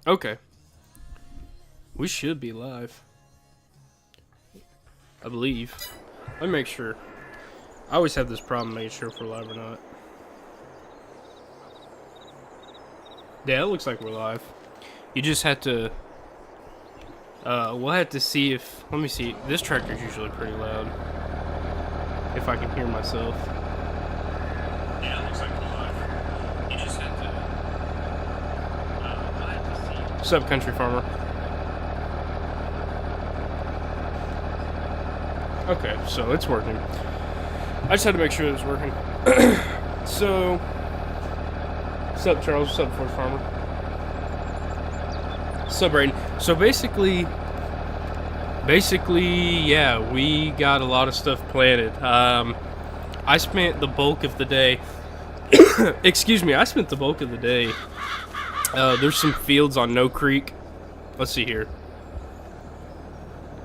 Okay. We should be live. I believe. Let me make sure. I always have this problem making sure if we're live or not. Yeah, it looks like we're live. You just have to... we'll have to see if... Let me see. This tractor's usually pretty loud. If I can hear myself. Yeah, it looks like we're live. You just have to... we'll have to see. What's up, country farmer? Okay, so it's working. I just had to make sure it was working. So... What's up, Charles? What's up, Ford Farmer? What's up, Brayden? So basically, yeah, we got a lot of stuff planted. I spent the bulk of the day... Excuse me, I spent the bulk of the day... there's some fields on No Creek. Let's see here.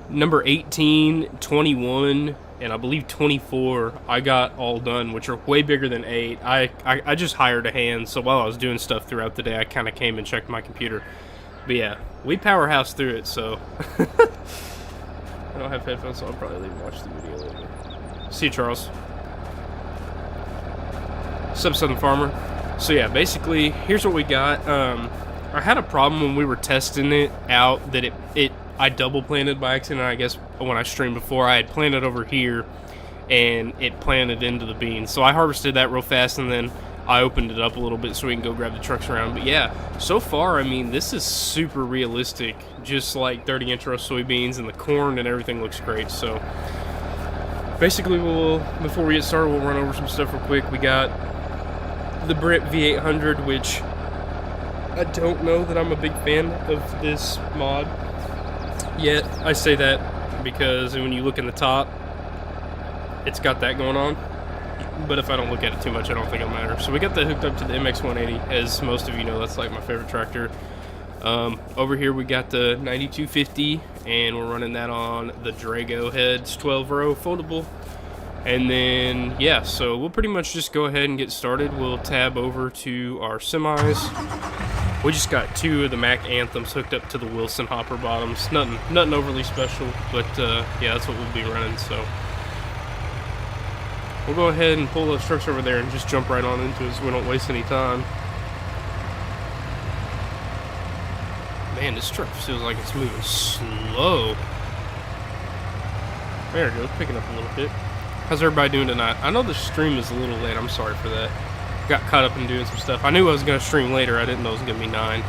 Number 18, 21, and I believe 24, I got all done, which are way bigger than 8. I just hired a hand, so while I was doing stuff throughout the day, I kind of came and checked my computer. But yeah, we powerhouse through it, so... I don't have headphones, so I'll probably leave and watch the video later. See you, Charles. What's up, Southern Farmer? So yeah, basically, here's what we got. I had a problem when we were testing it out that I double planted by accident. I guess when I streamed before, I had planted over here and it planted into the beans. So I harvested that real fast and then I opened it up a little bit so we can go grab the trucks around. But yeah, so far, I mean, this is super realistic. Just like 30-inch row soybeans, and the corn and everything looks great. So basically, before we get started, we'll run over some stuff real quick. We got the Brent V800, which I don't know that I'm a big fan of this mod. Yet, I say that because when you look in the top, it's got that going on. But if I don't look at it too much, I don't think it'll matter. So we got that hooked up to the MX-180. As most of you know, that's like my favorite tractor. Over here we got the 9250, and we're running that on the Drago heads, 12-row foldable. And then, yeah, so we'll pretty much just go ahead and get started. We'll tab over to our semis. We just got 2 of the Mack Anthems hooked up to the Wilson hopper bottoms. Nothing overly special, but yeah, that's what we'll be running. So we'll go ahead and pull those trucks over there and just jump right on into it so we don't waste any time. Man, this truck feels like it's moving slow. There it goes, picking up a little bit. How's everybody doing tonight? I know the stream is a little late. I'm sorry for that. Got caught up in doing some stuff. I knew I was going to stream later. I didn't know it was going to be 9.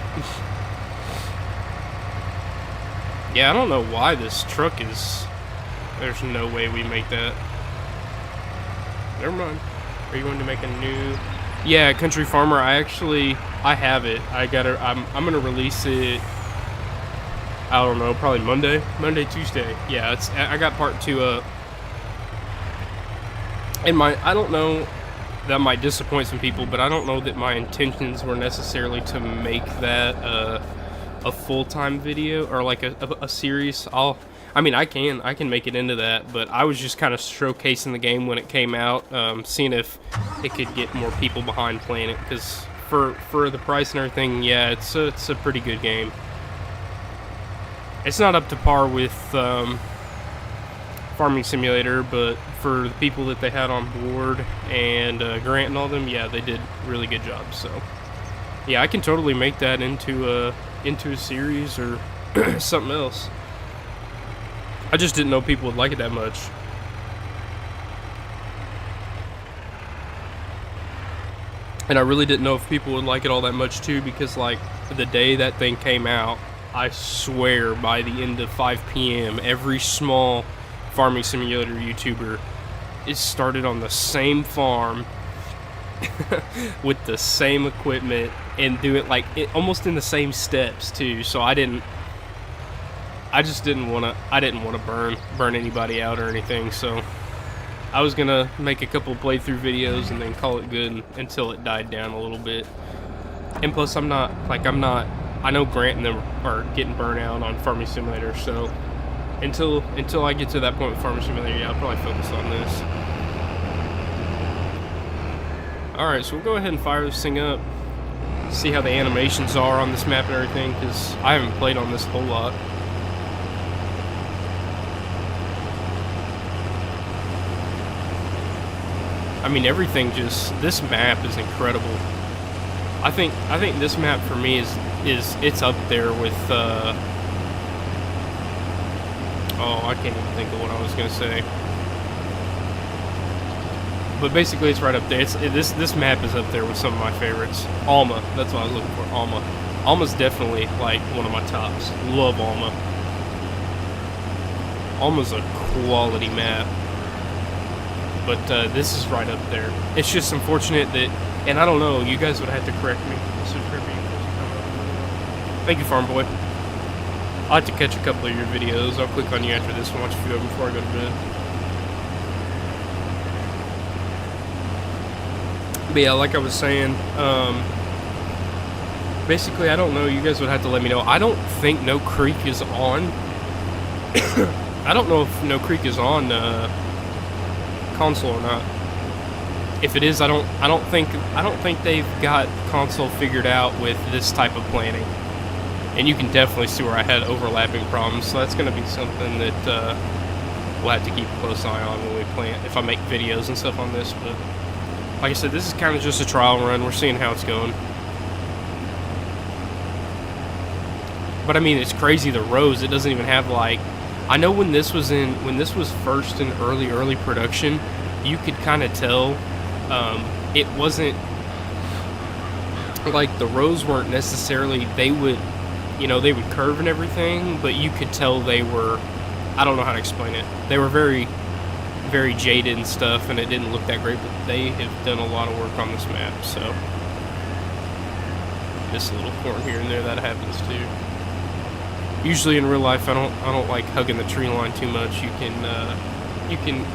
Yeah, I don't know why this truck is... There's no way we make that. Never mind. Are you going to make a new... Yeah, Country Farmer, I have it. I'm going to release it... I don't know, probably Monday, Tuesday. Yeah, I got part 2 up. And I don't know, that might disappoint some people, but I don't know that my intentions were necessarily to make that a full-time video or like a series. I mean, I can make it into that, but I was just kind of showcasing the game when it came out, seeing if it could get more people behind playing it, because for the price and everything, yeah, it's a pretty good game. It's not up to par with Farming Simulator, but for the people that they had on board and Grant and all them, yeah, they did a really good job. So yeah, I can totally make that into a series or something else. I just didn't know people would like it that much. And I really didn't know if people would like it all that much too, because like the day that thing came out, I swear by the end of 5 p.m. every small Farming Simulator YouTuber is started on the same farm with the same equipment and do it like almost in the same steps too. So I didn't want to burn anybody out or anything. So I was gonna make a couple playthrough videos and then call it good until it died down a little bit. And plus, I know Grant and them are getting burnt out on Farming Simulator, so until I get to that point with Farming Simulator, yeah, I'll probably focus on this. Alright, so we'll go ahead and fire this thing up. see how the animations are on this map and everything, because I haven't played on this a whole lot. I mean, everything this map is incredible. I think this map for me is it's up there with oh, I can't even think of what I was gonna say. But basically, it's right up there. This map is up there with some of my favorites. Alma, that's what I was looking for. Alma. Alma's definitely like one of my tops. Love Alma. Alma's a quality map. But this is right up there. It's just unfortunate that, and I don't know, you guys would have to correct me. Thank you, Farm Boy. I'll have to catch a couple of your videos. I'll click on you after this and watch a few of them before I go to bed. But yeah, like I was saying, basically, I don't know. You guys would have to let me know. I don't think No Creek is on. I don't know if No Creek is on console or not. If it is, I don't think they've got console figured out with this type of planning. And you can definitely see where I had overlapping problems. So that's going to be something that we'll have to keep a close eye on when we plan. If I make videos and stuff on this, but. Like I said, this is kind of just a trial run. We're seeing how it's going. But I mean, it's crazy, the rows. It doesn't even have like... I know when this was first in early production, you could kind of tell it wasn't... Like, the rows weren't necessarily... They would curve and everything, but you could tell they were... I don't know how to explain it. They were very jaded and stuff, and it didn't look that great, but they have done a lot of work on this map, so this little corner here and there, that happens too. Usually in real life, I don't like hugging the tree line too much. You can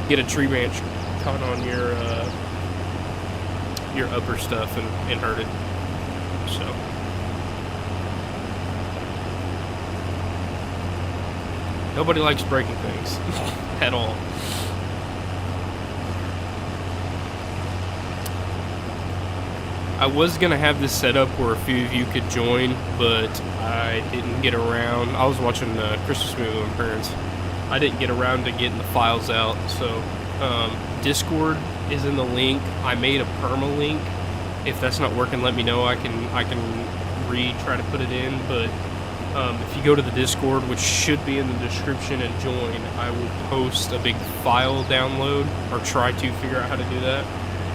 get a tree branch caught on your upper stuff and hurt it. So nobody likes breaking things at all. I was going to have this set up where a few of you could join, but I didn't get around. I was watching the Christmas movie with my parents. I didn't get around to getting the files out, so Discord is in the link. I made a perma link. If that's not working, let me know. I can try to put it in, but if you go to the Discord, which should be in the description, and join, I will post a big file download, or try to figure out how to do that.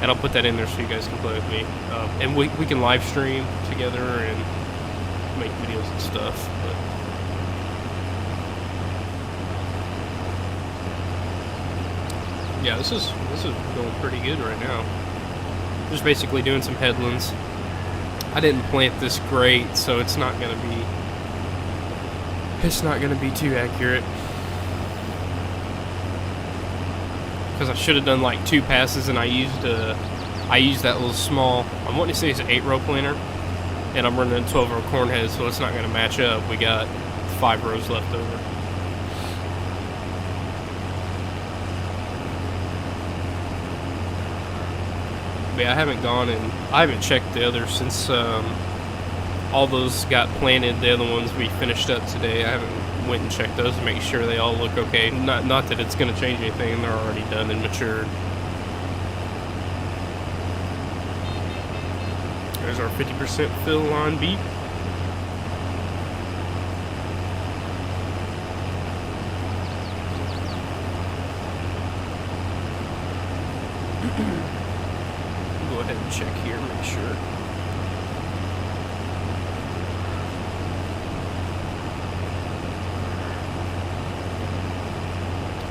And I'll put that in there so you guys can play with me. And we can live stream together and make videos and stuff. But yeah, this is going pretty good right now. Just basically doing some headlands. I didn't plant this great, so it's not gonna be too accurate. Because I should have done like 2 passes, and I used that little small, I'm wanting to say it's an 8-row planter, and I'm running a 12-row corn head, so it's not going to match up. We got 5 rows left over. But yeah, I haven't checked the others since all those got planted. The other ones we finished up today, I haven't went and checked those to make sure they all look okay. Not that it's going to change anything. They're already done and matured. There's our 50% fill line beat. Go ahead and check here, make sure.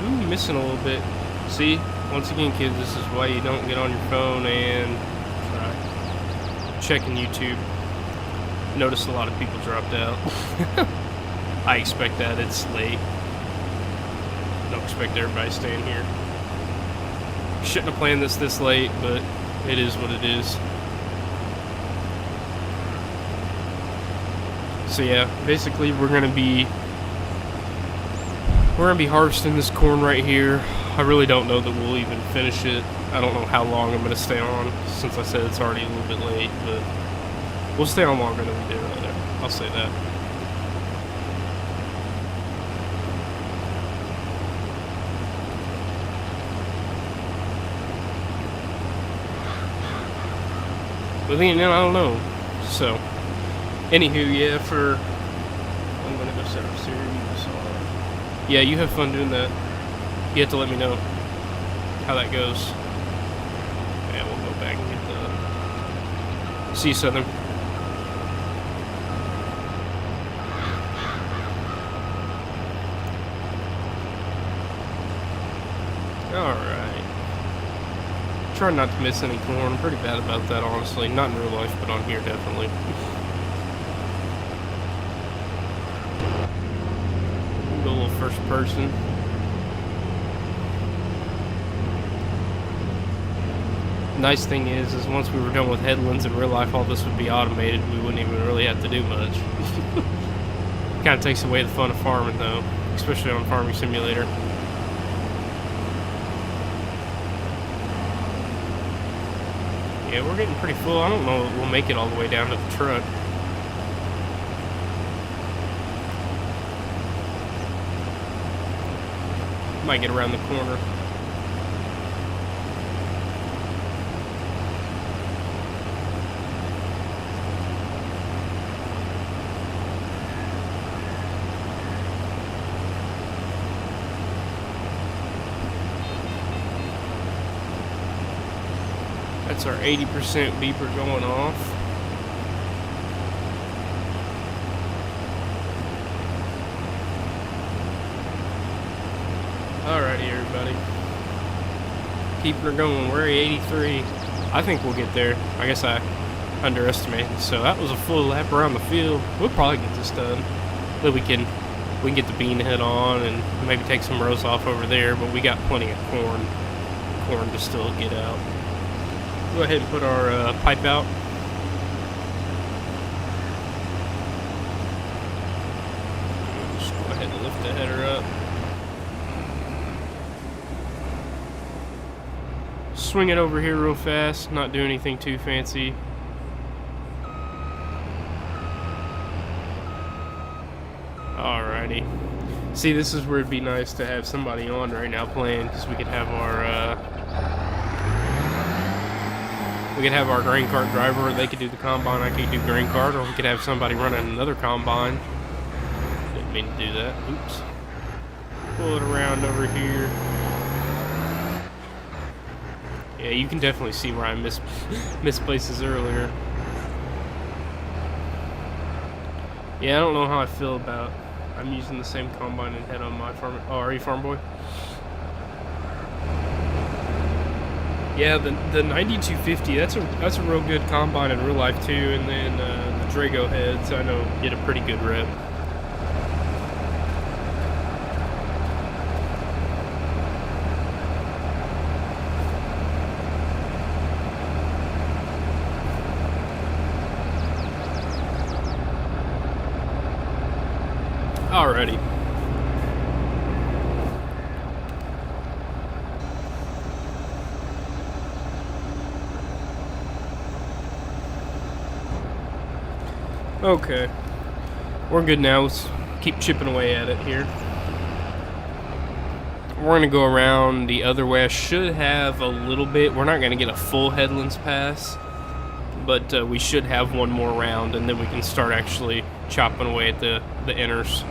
Ooh, missing a little bit. See, once again, kids, this is why you don't get on your phone and checking YouTube. Noticed a lot of people dropped out. I expect that. It's late. Don't expect everybody staying here. Shouldn't have planned this late, but it is what it is. So yeah, basically we're gonna be harvesting this corn right here. I really don't know that we'll even finish it. I don't know how long I'm gonna stay on, since I said it's already a little bit late, but We'll stay on longer than we did earlier. I'll say that. But then, I don't know. So, anywho, yeah, I'm gonna go set up series. Yeah, you have fun doing that. You have to let me know how that goes. Yeah, we'll go back and get the... See you, Southern. Alright. Try not to miss any corn. I'm pretty bad about that, honestly. Not in real life, but on here, definitely. Go a little first person. Nice thing is once we were done with headlands in real life, all this would be automated. We wouldn't even really have to do much. Kind of takes away the fun of farming, though, especially on Farming Simulator. Yeah, we're getting pretty full. I don't know if we'll make it all the way down to the truck. Might get around the corner. That's our 80% beeper going off. Alrighty, everybody. Keeping her going. We're at 83. I think we'll get there. I guess I underestimated. So that was a full lap around the field. We'll probably get this done. Then we can get the bean head on and maybe take some rows off over there. But we got plenty of corn to still get out. Go ahead and put our pipe out. Just go ahead and lift the header up. Swing it over here real fast, not do anything too fancy. Alrighty. See, this is where it'd be nice to have somebody on right now playing, because we could have our grain cart driver. They could do the combine, I could do grain cart, or we could have somebody running another combine. Didn't mean to do that. Oops. Pull it around over here. Yeah, you can definitely see where I missed places earlier. Yeah, I don't know how I feel about... I'm using the same combine and head on my farm. Oh, are you Farm Boy? Yeah, the 9250, that's a real good combine in real life too, and then the Drago heads, I know, get a pretty good rep. Alrighty. Okay, we're good now. Let's keep chipping away at it here. We're going to go around the other way. I should have a little bit. We're not going to get a full headlands pass, but we should have one more round, and then we can start actually chopping away at the inners.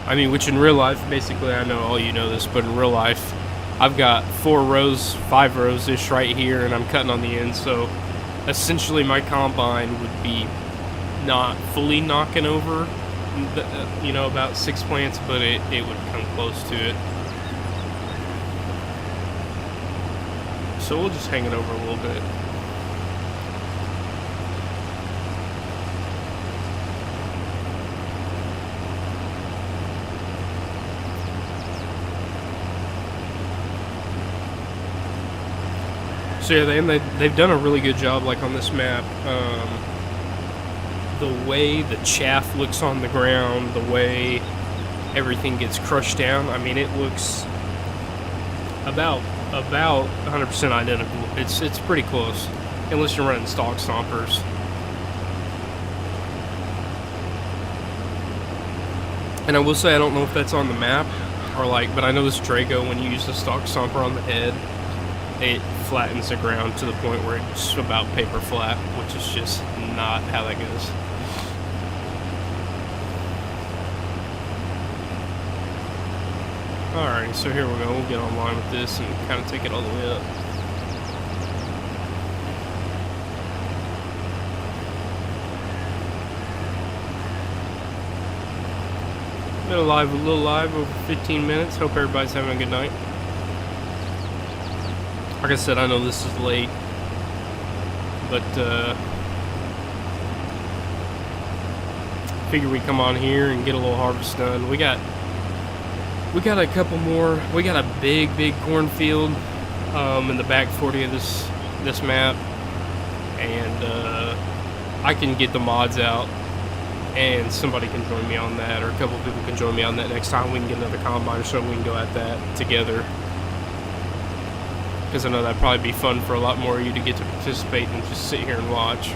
I mean, which in real life, basically, I know all you know this, but in real life, I've got 5 rows-ish right here, and I'm cutting on the end, so essentially my combine would be not fully knocking over, about 6 plants, but it would come close to it. So we'll just hang it over a little bit. So yeah, they've done a really good job, like on this map. The way the chaff looks on the ground, the way everything gets crushed down, I mean, it looks about about 100% identical. It's pretty close, unless you're running stock stompers. And I will say, I don't know if that's on the map or like, but I know this Draco, when you use the stock stomper on the head, it flattens the ground to the point where it's about paper flat, which is just not how that goes. Alrighty, so here we go. We'll get online with this and kind of take it all the way up. Been a little live over 15 minutes. Hope everybody's having a good night. Like I said, I know this is late, but figure we come on here and get a little harvest done. We got a couple more. We got a big cornfield in the back 40 of this map, and I can get the mods out, and somebody can join me on that, or a couple people can join me on that next time. We can get another combine or so. We can go at that together, because I know that'd probably be fun for a lot more of you to get to participate and just sit here and watch.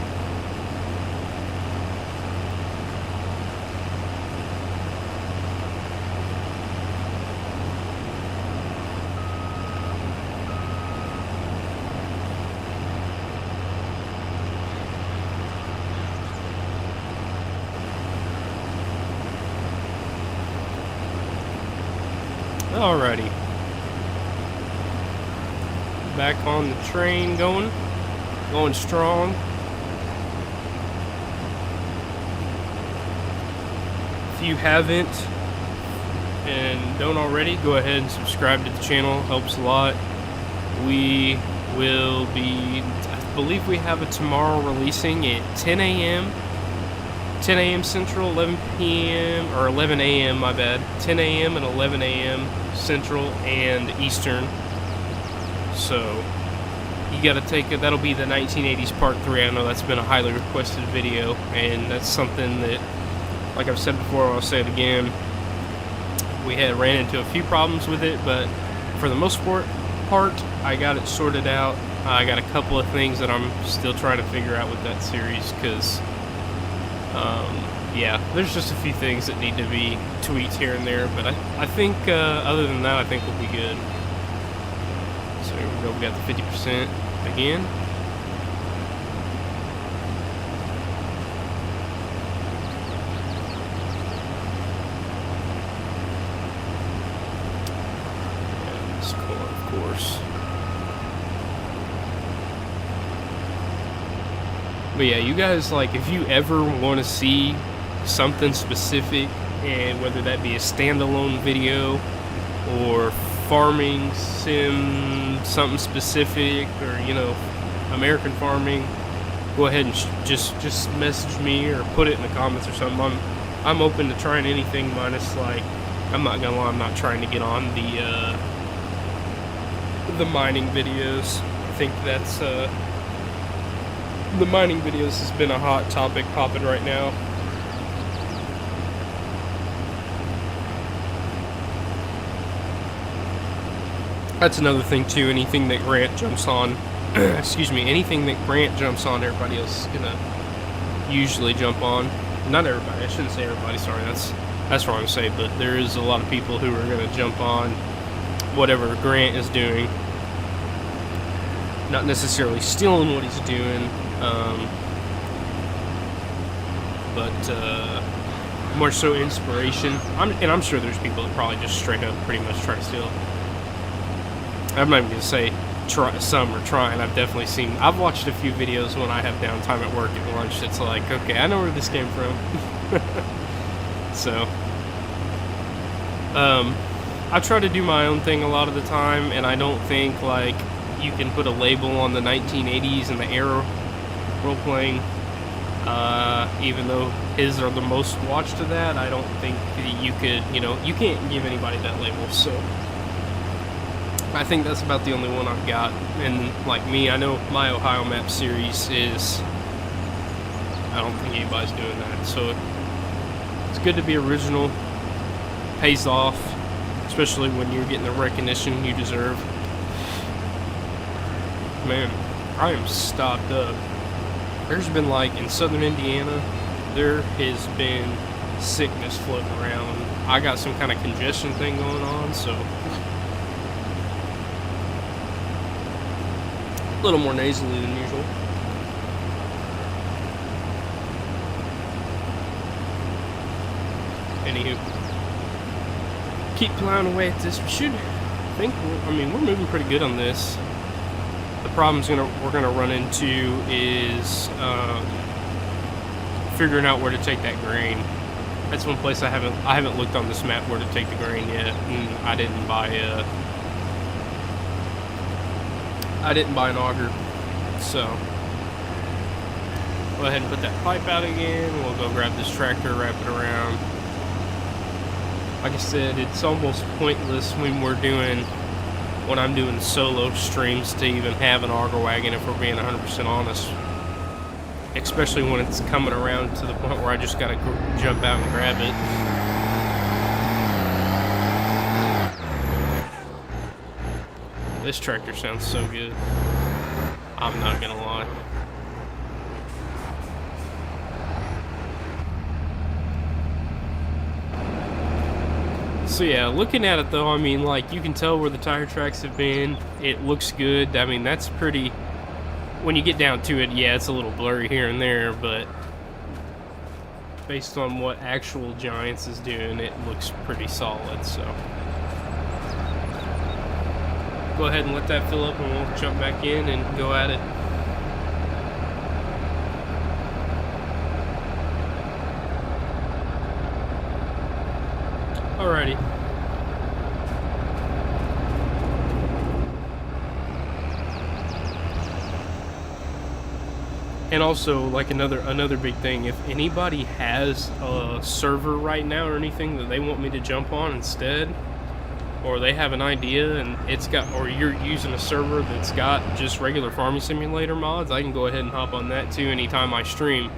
Alrighty. Back on the train going strong. If you haven't and don't already, go ahead and subscribe to the channel. Helps a lot. We will be, I believe we have it tomorrow, releasing at 10 a.m. 10 a.m. Central, 11 p.m. or 11 a.m. my bad. 10 a.m. and 11 a.m. Central and Eastern. So you got to take it. That'll be the 1980s Part 3. I know that's been a highly requested video, and that's something that, like I've said before, I'll say it again. We had ran into a few problems with it, but for the most part, I got it sorted out. I got a couple of things that I'm still trying to figure out with that series, because yeah, there's just a few things that need to be tweaked here and there, but I think other than that, I think we'll be good. So here we go. We got the 50% again. And this corn, of course. But yeah, you guys, like, if you ever want to see something specific, and whether that be a standalone video or farming sim, something specific, or, you know, American farming, go ahead and just message me or put it in the comments or something. I'm open to trying anything, minus, like, I'm not gonna lie, I'm not trying to get on the mining videos. I think that's the mining videos has been a hot topic popping right now. That's another thing too. Anything that Grant jumps on, excuse me, anything that Grant jumps on, everybody else is gonna usually jump on. Not everybody. I shouldn't say everybody. Sorry, that's wrong to say. But there is a lot of people who are gonna jump on whatever Grant is doing. Not necessarily stealing what he's doing, but more so inspiration. I'm sure there's people that probably just straight up pretty much try to steal. I'm not even gonna say some are trying. I've watched a few videos when I have downtime at work at lunch. It's like, okay, I know where this came from. So, I try to do my own thing a lot of the time, and I don't think, like, you can put a label on the 1980s and the era role-playing. Even though his are the most watched of that, I don't think that you could, you can't give anybody that label, so I think that's about the only one I've got. And like me, I know my Ohio map series is, I don't think anybody's doing that, so it's good to be original. Pays off, especially when you're getting the recognition you deserve. man, I am stopped up. There's been, like, in southern Indiana, there has been sickness floating around. I got some kind of congestion thing going on, so a little more nasally than usual. Anywho, keep plowing away at this. We should think, I mean, we're moving pretty good on this. The problem's we're gonna run into is figuring out where to take that grain. That's one place I haven't looked on this map where to take the grain yet, and I didn't buy an auger, so go ahead and put that pipe out again. We'll go grab this tractor, wrap it around. Like I said, it's almost pointless when I'm doing solo streams to even have an auger wagon, if we're being 100% honest. Especially when it's coming around to the point where I just gotta jump out and grab it. This tractor sounds so good. I'm not gonna lie. So yeah, looking at it though, I mean, like, you can tell where the tire tracks have been. It looks good. I mean, that's pretty... When you get down to it, yeah, it's a little blurry here and there, but based on what actual Giants is doing, it looks pretty solid, so. Go ahead and let that fill up and we'll jump back in and go at it. Alrighty. And also, like, another big thing, if anybody has a server right now or anything that they want me to jump on instead, or they have an idea and it's got, or you're using a server that's got just regular Farming Simulator mods, I can go ahead and hop on that too anytime I stream,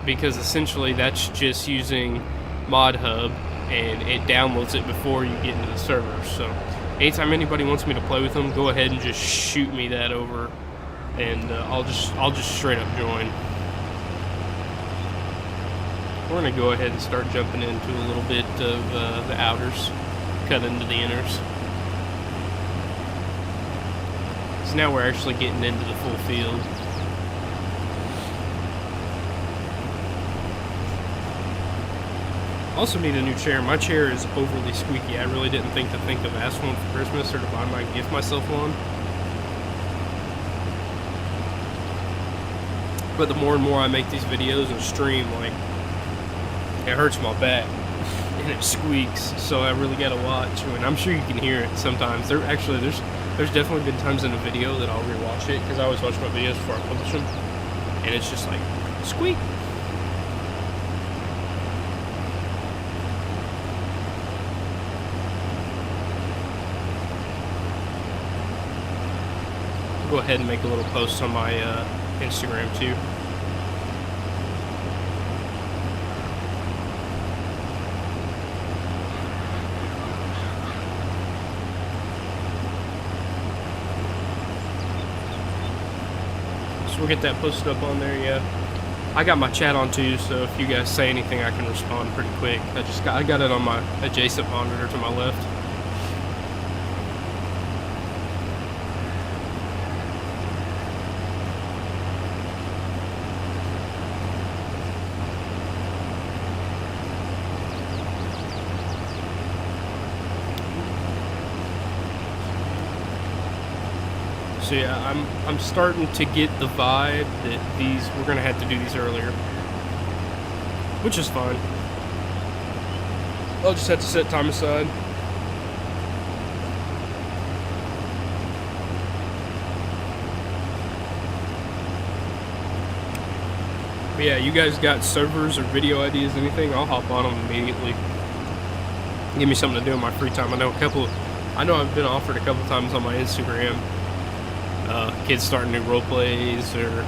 because essentially that's just using modhub and it downloads it before you get into the server. So anytime anybody wants me to play with them, go ahead and just shoot me that over, and I'll just straight up join. We're gonna go ahead and start jumping into a little bit of the outers, cut into the inners. So now we're actually getting into the full field. Also need a new chair. My chair is overly squeaky. I really didn't think of asking one for Christmas or to gift myself one. But the more and more I make these videos and stream, like, it hurts my back and it squeaks, so I really gotta watch. And I'm sure you can hear it sometimes. There's definitely been times in a video that I'll rewatch it, because I always watch my videos before I publish them, and it's just like, squeak. Go ahead and make a little post on my Instagram too. So we'll get that posted up on there, yeah. I got my chat on too, so if you guys say anything, I can respond pretty quick. I got it on my adjacent monitor to my left. So yeah, I'm starting to get the vibe that we're gonna have to do these earlier, which is fine. I'll just have to set time aside. But yeah, you guys got servers or video ideas, anything? I'll hop on them immediately. Give me something to do in my free time. I know I've been offered a couple times on my Instagram. Kids starting new role plays, or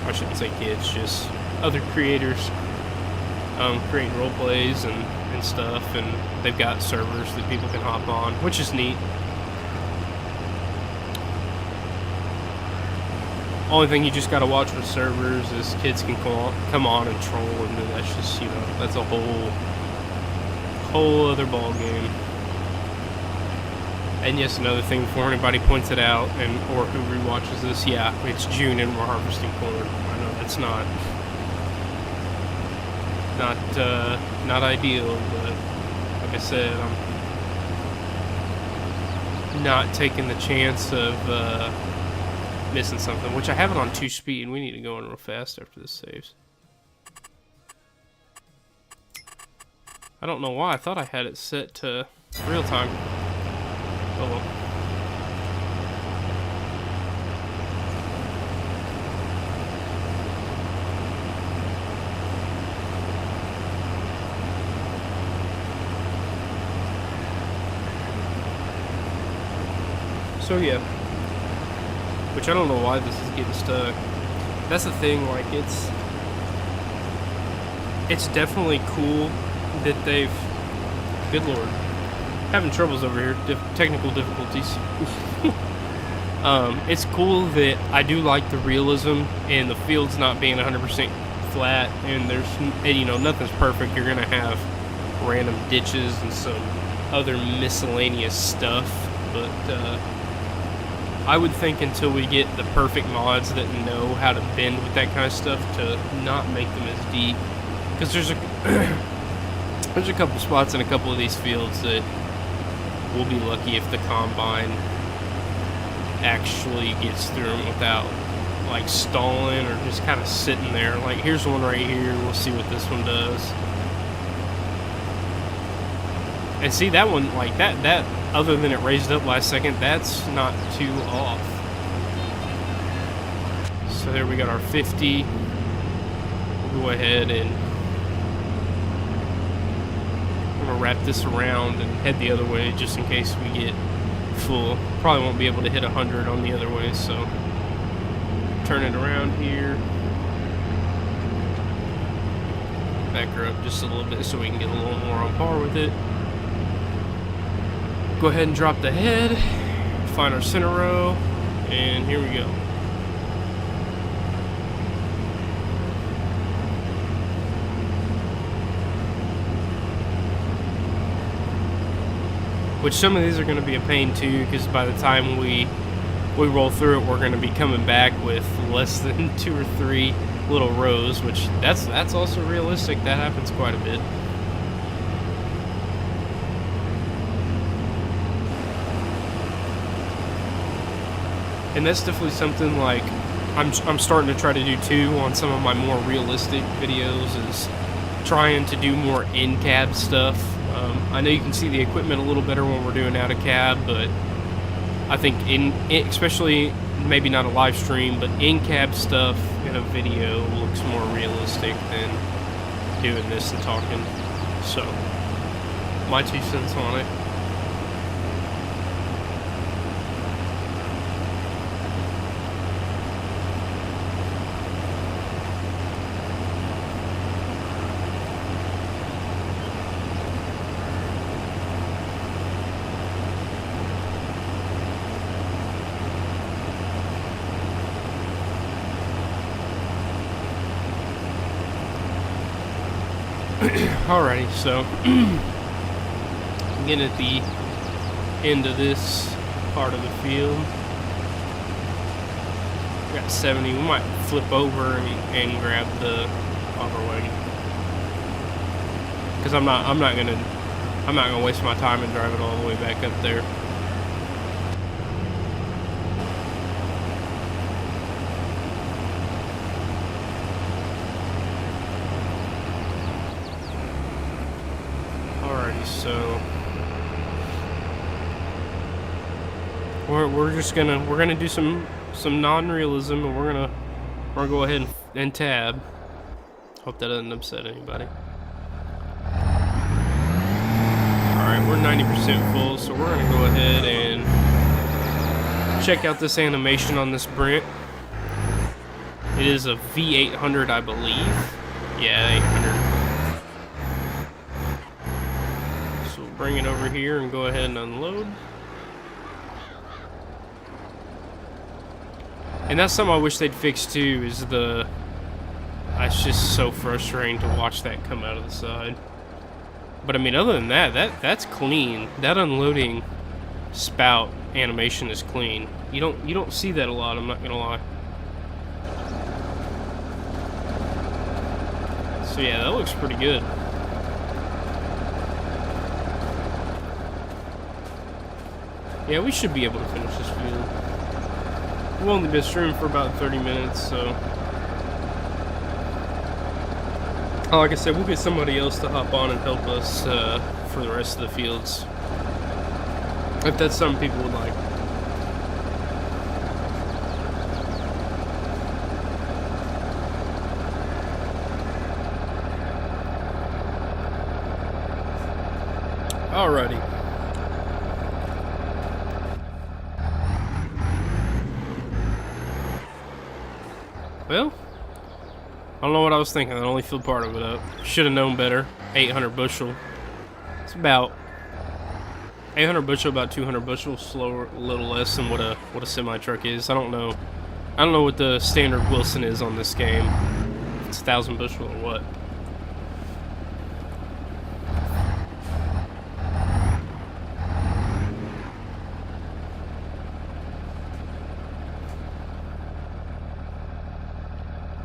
I shouldn't say kids, just other creators creating role plays and stuff, and they've got servers that people can hop on, which is neat. Only thing you just gotta watch with servers is kids can come on and troll, and then that's just, you know, that's a whole other ball game. And yes, another thing before anybody points it out, or who rewatches this, yeah, it's June and we're harvesting corn. I know that's not ideal, but like I said, I'm not taking the chance of missing something, which I have it on 2-speed. We need to go in real fast after this saves. I don't know why. I thought I had it set to real time. Oh well. So yeah. Which I don't know why this is getting stuck. That's the thing, like it's definitely cool that they've, good lord, having troubles over here, technical difficulties. It's cool that I do like the realism and the fields not being 100% flat, and you know, nothing's perfect. You're gonna have random ditches and some other miscellaneous stuff, but I would think until we get the perfect mods that know how to bend with that kind of stuff to not make them as deep, because there's a couple spots in a couple of these fields that we'll be lucky if the combine actually gets through them without like stalling or just kind of sitting there. Like here's one right here, we'll see what this one does. And see that one, like that other than it raised up last second, that's not too off. So there we got our 50. We'll go ahead and I'm gonna wrap this around and head the other way just in case we get full. Probably won't be able to hit 100 on the other way, so turn it around here. Back her up just a little bit so we can get a little more on par with it. Go ahead and drop the head, find our center row, and here we go. Which some of these are going to be a pain too, because by the time we roll through it, we're going to be coming back with less than 2 or 3 little rows, which that's also realistic. That happens quite a bit. And that's definitely something like I'm starting to try to do too on some of my more realistic videos, is trying to do more in-cab stuff. I know you can see the equipment a little better when we're doing out of cab, but I think especially maybe not a live stream, but in-cab stuff in a video looks more realistic than doing this and talking. So my 2 cents on it. Alrighty, so I'm getting at the end of this part of the field. We got 70. We might flip over and grab the auger wagon, because I'm not gonna waste my time and drive it all the way back up there. So we're gonna do some non-realism, and we're gonna go ahead and tab. Hope that doesn't upset anybody. Alright, we're 90% full, so we're gonna go ahead and check out this animation on this Brent. It is a V800, I believe. Yeah, 800. Bring it over here and go ahead and unload. And that's something I wish they'd fix too, is the... It's just so frustrating to watch that come out of the side. But I mean, other than that, that's clean. That unloading spout animation is clean. You don't see that a lot, I'm not gonna lie. So yeah, that looks pretty good. Yeah, we should be able to finish this field. We've only been streaming for about 30 minutes, so... Like I said, we'll get somebody else to hop on and help us for the rest of the fields. If that's something people would like. Alrighty. Well, I don't know what I was thinking. I only filled part of it up. Should have known better. 800 bushel. It's about 800 bushel, about 200 bushel, slower, a little less than what a semi truck is. I don't know. I don't know what the standard Wilson is on this game. If it's 1,000 bushel or what.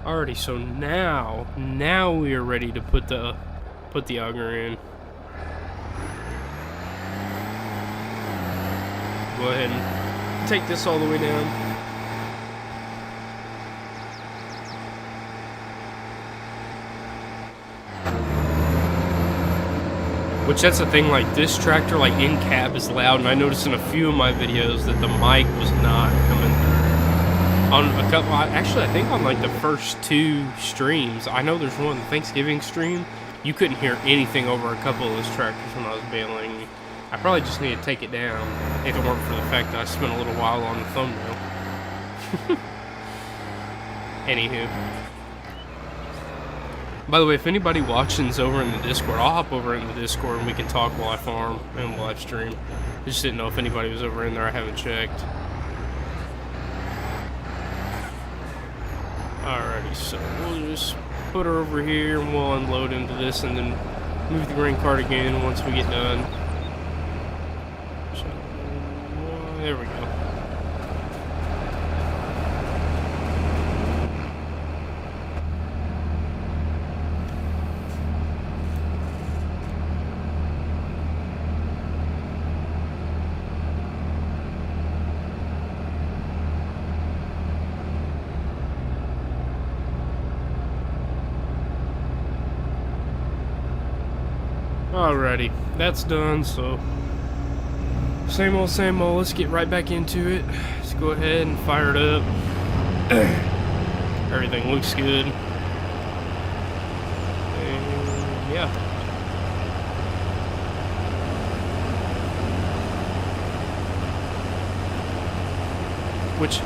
Alrighty, so now we are ready to put the auger in. Go ahead and take this all the way down. Which, that's the thing, like this tractor, like in cab is loud, and I noticed in a few of my videos that the mic was not coming through. On a couple, actually, I think on like the first 2 streams, I know there's one, the Thanksgiving stream, you couldn't hear anything over a couple of those tractors when I was bailing. I probably just need to take it down, if it weren't for the fact that I spent a little while on the thumbnail. Anywho. By the way, if anybody watching's over in the Discord, I'll hop over in the Discord and we can talk while I farm and live stream. I just didn't know if anybody was over in there, I haven't checked. Alrighty, so we'll just put her over here and we'll unload into this and then move the grain cart again once we get done. So, there we go. Alrighty, that's done, so same old, let's get right back into it. Let's go ahead and fire it up. Everything looks good. And yeah. Which,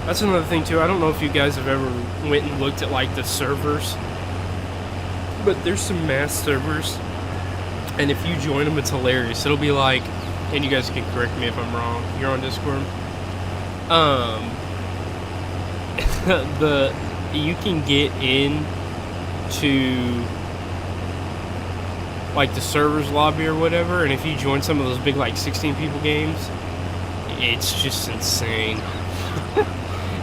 that's another thing too, I don't know if you guys have ever went and looked at like the servers, but there's some mass servers. And if you join them, it's hilarious. It'll be like, and you guys can correct me if I'm wrong. You're on Discord. You can get in to like the servers lobby or whatever, and if you join some of those big like 16 people games, it's just insane.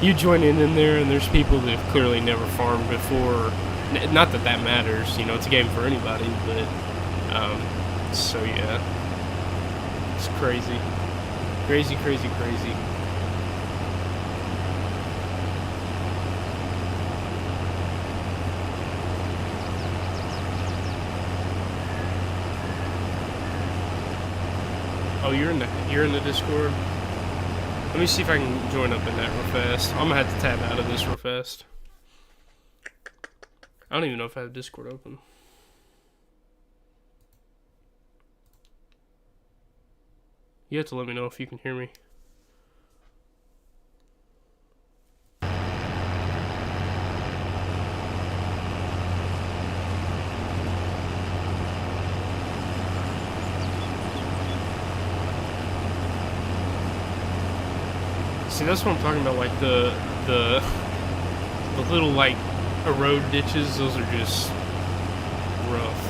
You join in there, and there's people that have clearly never farmed before. Not that that matters, you know, it's a game for anybody, but. So yeah, it's crazy. Crazy. Oh, you're in the Discord? Let me see if I can join up in that real fast. I'm gonna have to tab out of this real fast. I don't even know if I have Discord open. You have to let me know if you can hear me. See, that's what I'm talking about, like the the little like road ditches, those are just rough.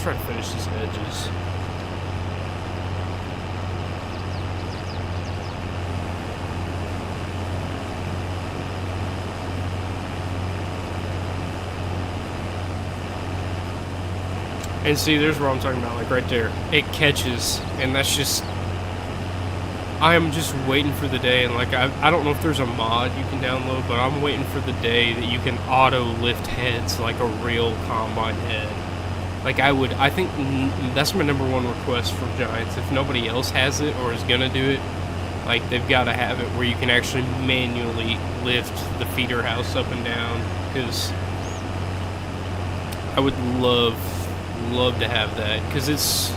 Try to finish these edges. And see, there's what I'm talking about, like right there. It catches, and that's just... I am just waiting for the day, and like, I don't know if there's a mod you can download, but I'm waiting for the day that you can auto-lift heads like a real combine head. Like, I think that's my #1 request for Giants. If nobody else has it or is gonna do it, like, they've got to have it where you can actually manually lift the feeder house up and down, because I would love to have that, because it's,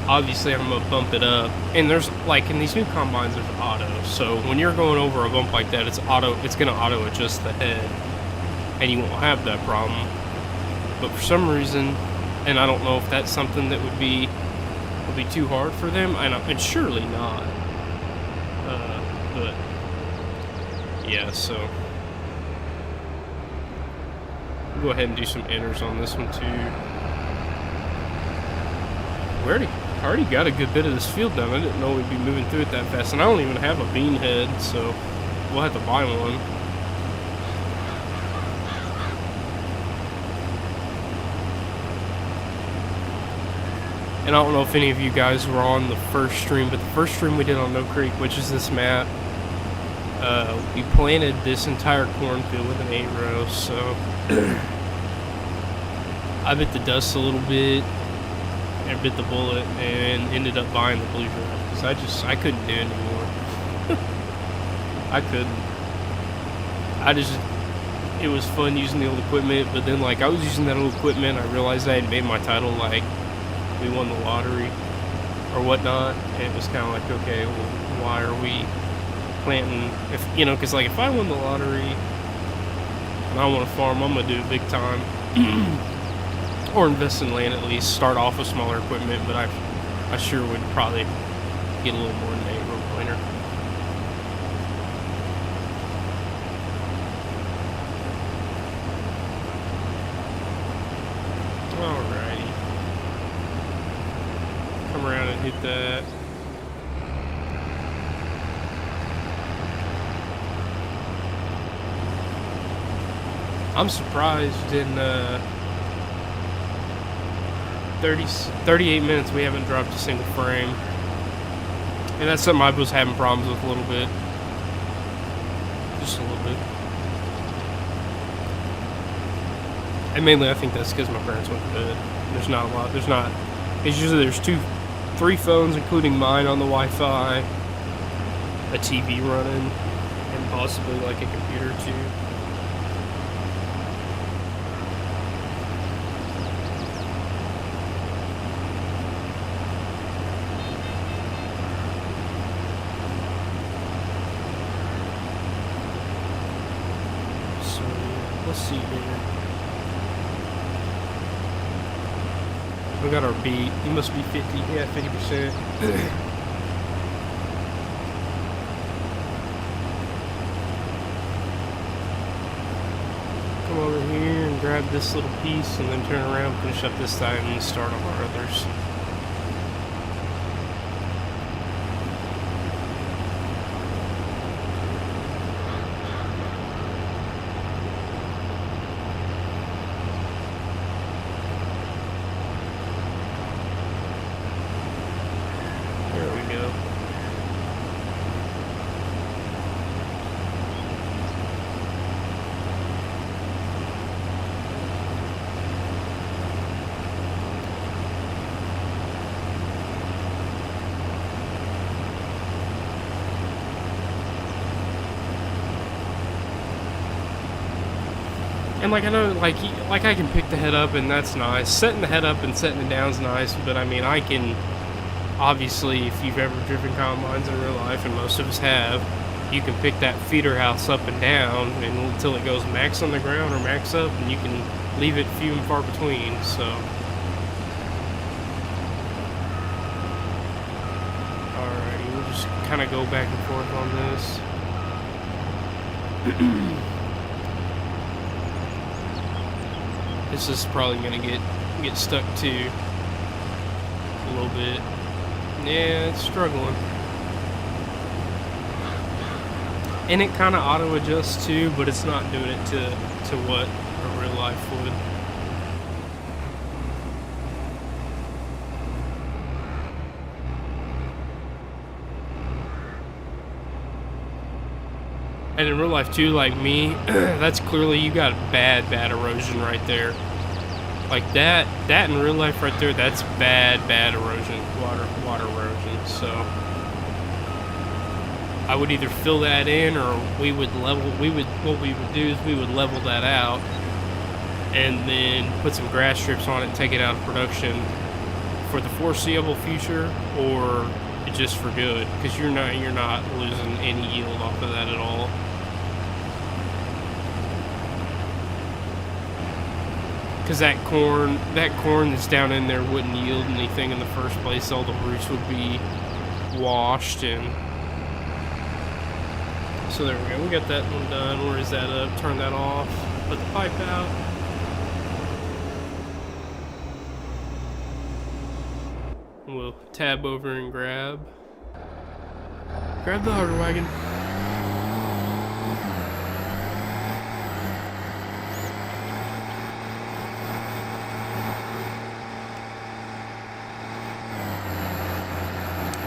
obviously I'm gonna bump it up, and there's, like, in these new combines, there's auto, so when you're going over a bump like that, it's gonna auto adjust the head, and you won't have that problem. But for some reason, and I don't know if that's something that would be too hard for them, and surely not. But yeah, so we'll go ahead and do some enters on this one too. I already got a good bit of this field done. I didn't know we'd be moving through it that fast, and I don't even have a bean head, so we'll have to buy one. And I don't know if any of you guys were on the first stream, but the first stream we did on No Creek, which is this map, we planted this entire cornfield with an 8-row, so I bit the dust a little bit, and bit the bullet, and ended up buying the blue drive, because I couldn't do it anymore. I couldn't. It was fun using the old equipment, but then, like, I was using that old equipment, I realized I had made my title, like, we won the lottery or whatnot, and it was kind of like, okay, well, why are we planting, if you know, because like if I won the lottery and I want to farm, I'm gonna do it big time or invest in land, at least start off with smaller equipment, but I sure would probably get a little more than a road planer. Alrighty, come around and hit that. I'm surprised in 38 minutes we haven't dropped a single frame. And that's something I was having problems with a little bit. Just a little bit. And mainly I think that's because my parents went to bed. There's not a lot. It's usually there's 3 phones, including mine, on the Wi-Fi, a TV running, and possibly like a computer too. Let's see here. We got our beat. He must be 50. Yeah, 50%. Come over here and grab this little piece and then turn around, finish up this side, and then start on our others. And like I know, like I can pick the head up, and that's nice. Setting the head up and setting it down is nice, but I mean, I can obviously, if you've ever driven combines in real life, and most of us have, you can pick that feeder house up and down and until it goes max on the ground or max up, and you can leave it few and far between. So, alrighty, we'll just kind of go back and forth on this. This is probably gonna get stuck too a little bit. Yeah, it's struggling. And it kind of auto adjusts too, but it's not doing it to what a real life would. And in real life too, like me, that's clearly, you got bad erosion right there. Like that in real life right there, that's bad erosion, water erosion. So I would either fill that in, or what we would do is we would level that out and then put some grass strips on it and take it out of production for the foreseeable future, or just for good, because you're not losing any yield off of that at all. Because that corn that's down in there wouldn't yield anything in the first place. All the roots would be washed. And so there we go. We got that one done. Where is that up? Turn that off. Put the pipe out. We'll tab over and grab the auger wagon.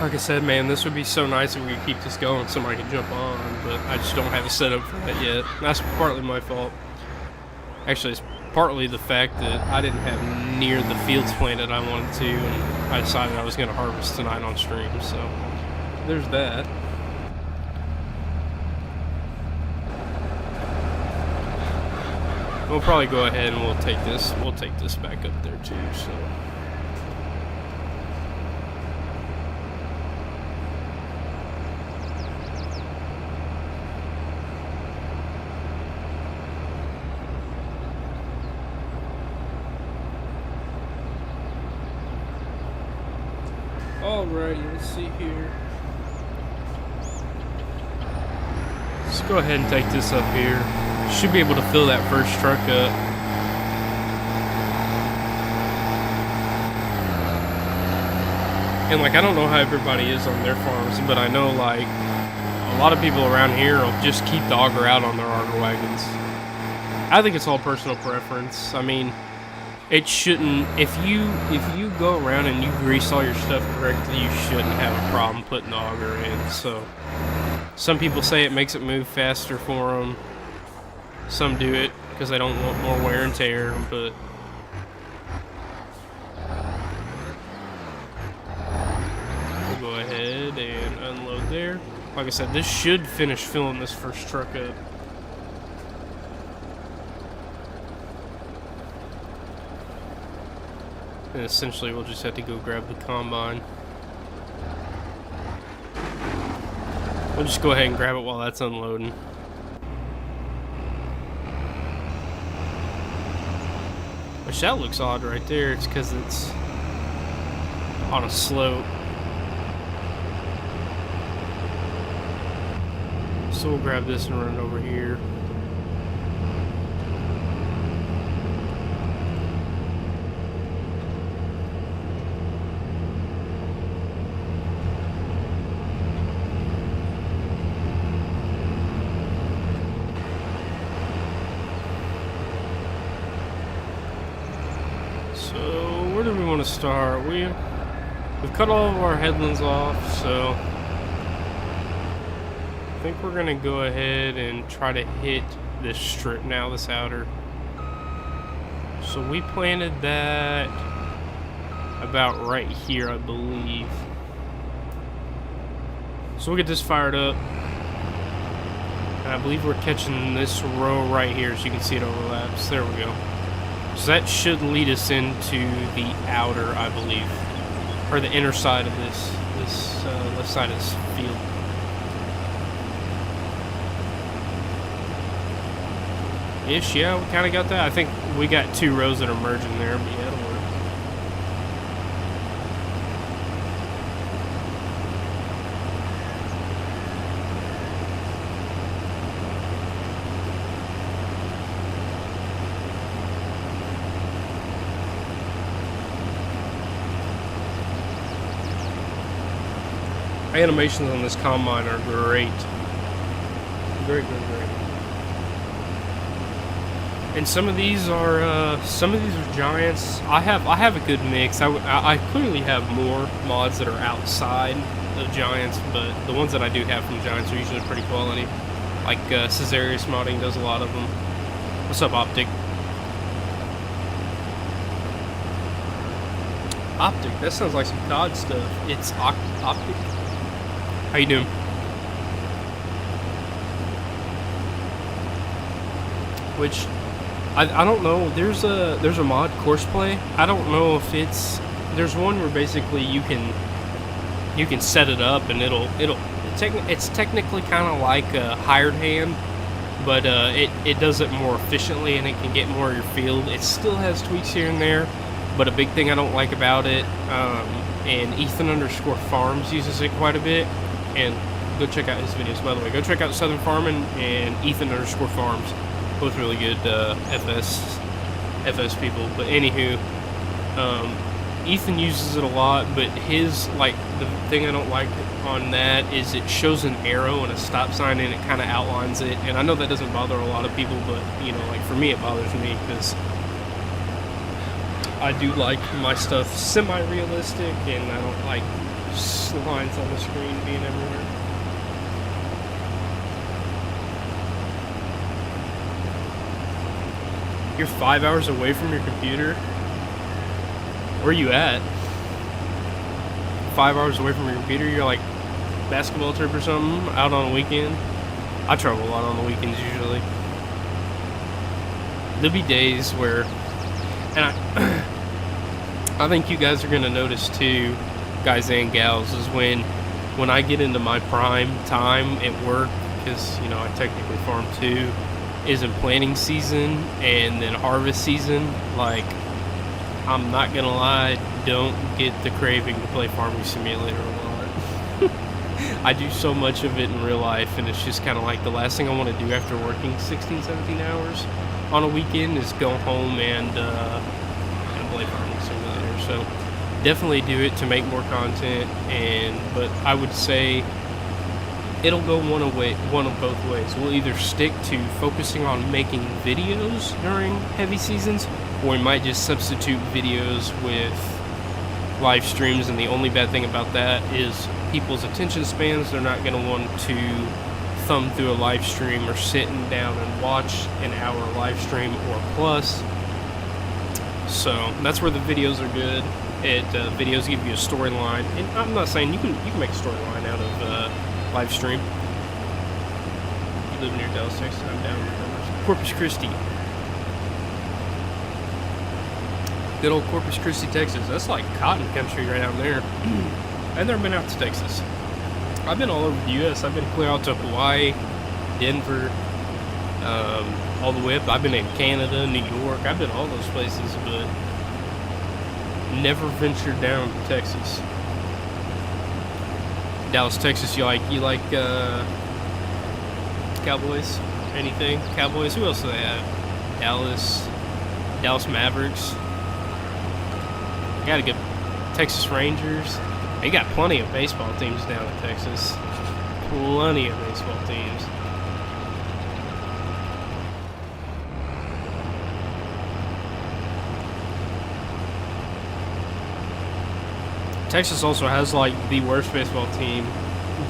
Like I said, man, this would be so nice if we could keep this going, somebody could jump on, but I just don't have a setup for that yet. That's partly my fault. Actually, it's partly the fact that I didn't have near the fields planted I wanted to, and I decided I was going to harvest tonight on stream, so there's that. We'll probably go ahead and we'll take this back up there too, so. Alrighty, let's see here. Let's go ahead and take this up here. Should be able to fill that first truck up. And like, I don't know how everybody is on their farms, but I know like a lot of people around here will just keep the auger out on their auger wagons. I think it's all personal preference. I mean, it shouldn't, if you go around and you grease all your stuff correctly, you shouldn't have a problem putting the auger in. So some people say it makes it move faster for them. Some do it because they don't want more wear and tear, but we'll go ahead and unload there. Like I said, this should finish filling this first truck up. And essentially we'll just have to go grab the combine. We'll just go ahead and grab it while that's unloading. Which that looks odd right there. It's because it's on a slope. So we'll grab this and run it over here. So where do we want to start? We've cut all of our headlands off, so I think we're gonna go ahead and try to hit this strip now, this outer. So we planted that about right here, I believe. So we'll get this fired up. And I believe we're catching this row right here, so you can see it overlaps. There we go. So that should lead us into the outer, I believe, or the inner side of this left side of this field. Ish, yeah, we kind of got that. I think we got 2 rows that are merging there, but yeah, it'll work. Animations on this combine are great. Great. And some of these are giants. I have a good mix. I clearly have more mods that are outside of giants, but the ones that I do have from giants are usually pretty quality. Like Caesarius modding does a lot of them. What's up, Optic? Optic, that sounds like some COD stuff. It's Optic. How you doing? Which I don't know. There's a mod Courseplay. I don't know if there's one where basically you can set it up and it's technically kind of like a hired hand, but it does it more efficiently and it can get more of your field. It still has tweaks here and there, but a big thing I don't like about it, and Ethan_Farms uses it quite a bit. And go check out his videos, by the way. Go check out Southern Farming and Ethan_Farms. Both really good FS people. But anywho, Ethan uses it a lot, but his, like, the thing I don't like on that is it shows an arrow and a stop sign and it kind of outlines it. And I know that doesn't bother a lot of people, but, you know, like, for me it bothers me because I do like my stuff semi-realistic and I don't like lines on the screen being everywhere. You're 5 hours away from your computer? Where are you at? 5 hours away from your computer? You're like basketball trip or something out on a weekend? I travel a lot on the weekends usually. There'll be days where, and I think you guys are gonna notice too, guys and gals, is when I get into my prime time at work, because, you know, I technically farm too, is in planting season and then harvest season. Like, I'm not gonna lie, don't get the craving to play Farming Simulator a lot. I do so much of it in real life, and it's just kind of like the last thing I want to do after working 16, 17 hours on a weekend is go home and play Farming Simulator. So definitely do it to make more content, but I would say it'll go one of both ways. We'll either stick to focusing on making videos during heavy seasons, or we might just substitute videos with live streams. And the only bad thing about that is people's attention spans. They're not going to want to thumb through a live stream or sitting down and watch an hour live stream or plus. So that's where the videos are good. Videos give you a storyline, and I'm not saying you can make a storyline out of live stream. You live near Dallas, Texas. I'm down in Corpus Christi. Good old Corpus Christi, Texas. That's like cotton country right down there. I've never been out to Texas. I've been all over the U.S. I've been clear out to Hawaii, Denver, all the way up. I've been in Canada, New York. I've been all those places, but never ventured down to Texas. Dallas, Texas. You like Cowboys? Anything? Cowboys? Who else do they have? Dallas Mavericks. Got a good Texas Rangers. They got plenty of baseball teams down in Texas. Plenty of baseball teams. Texas also has like the worst baseball team.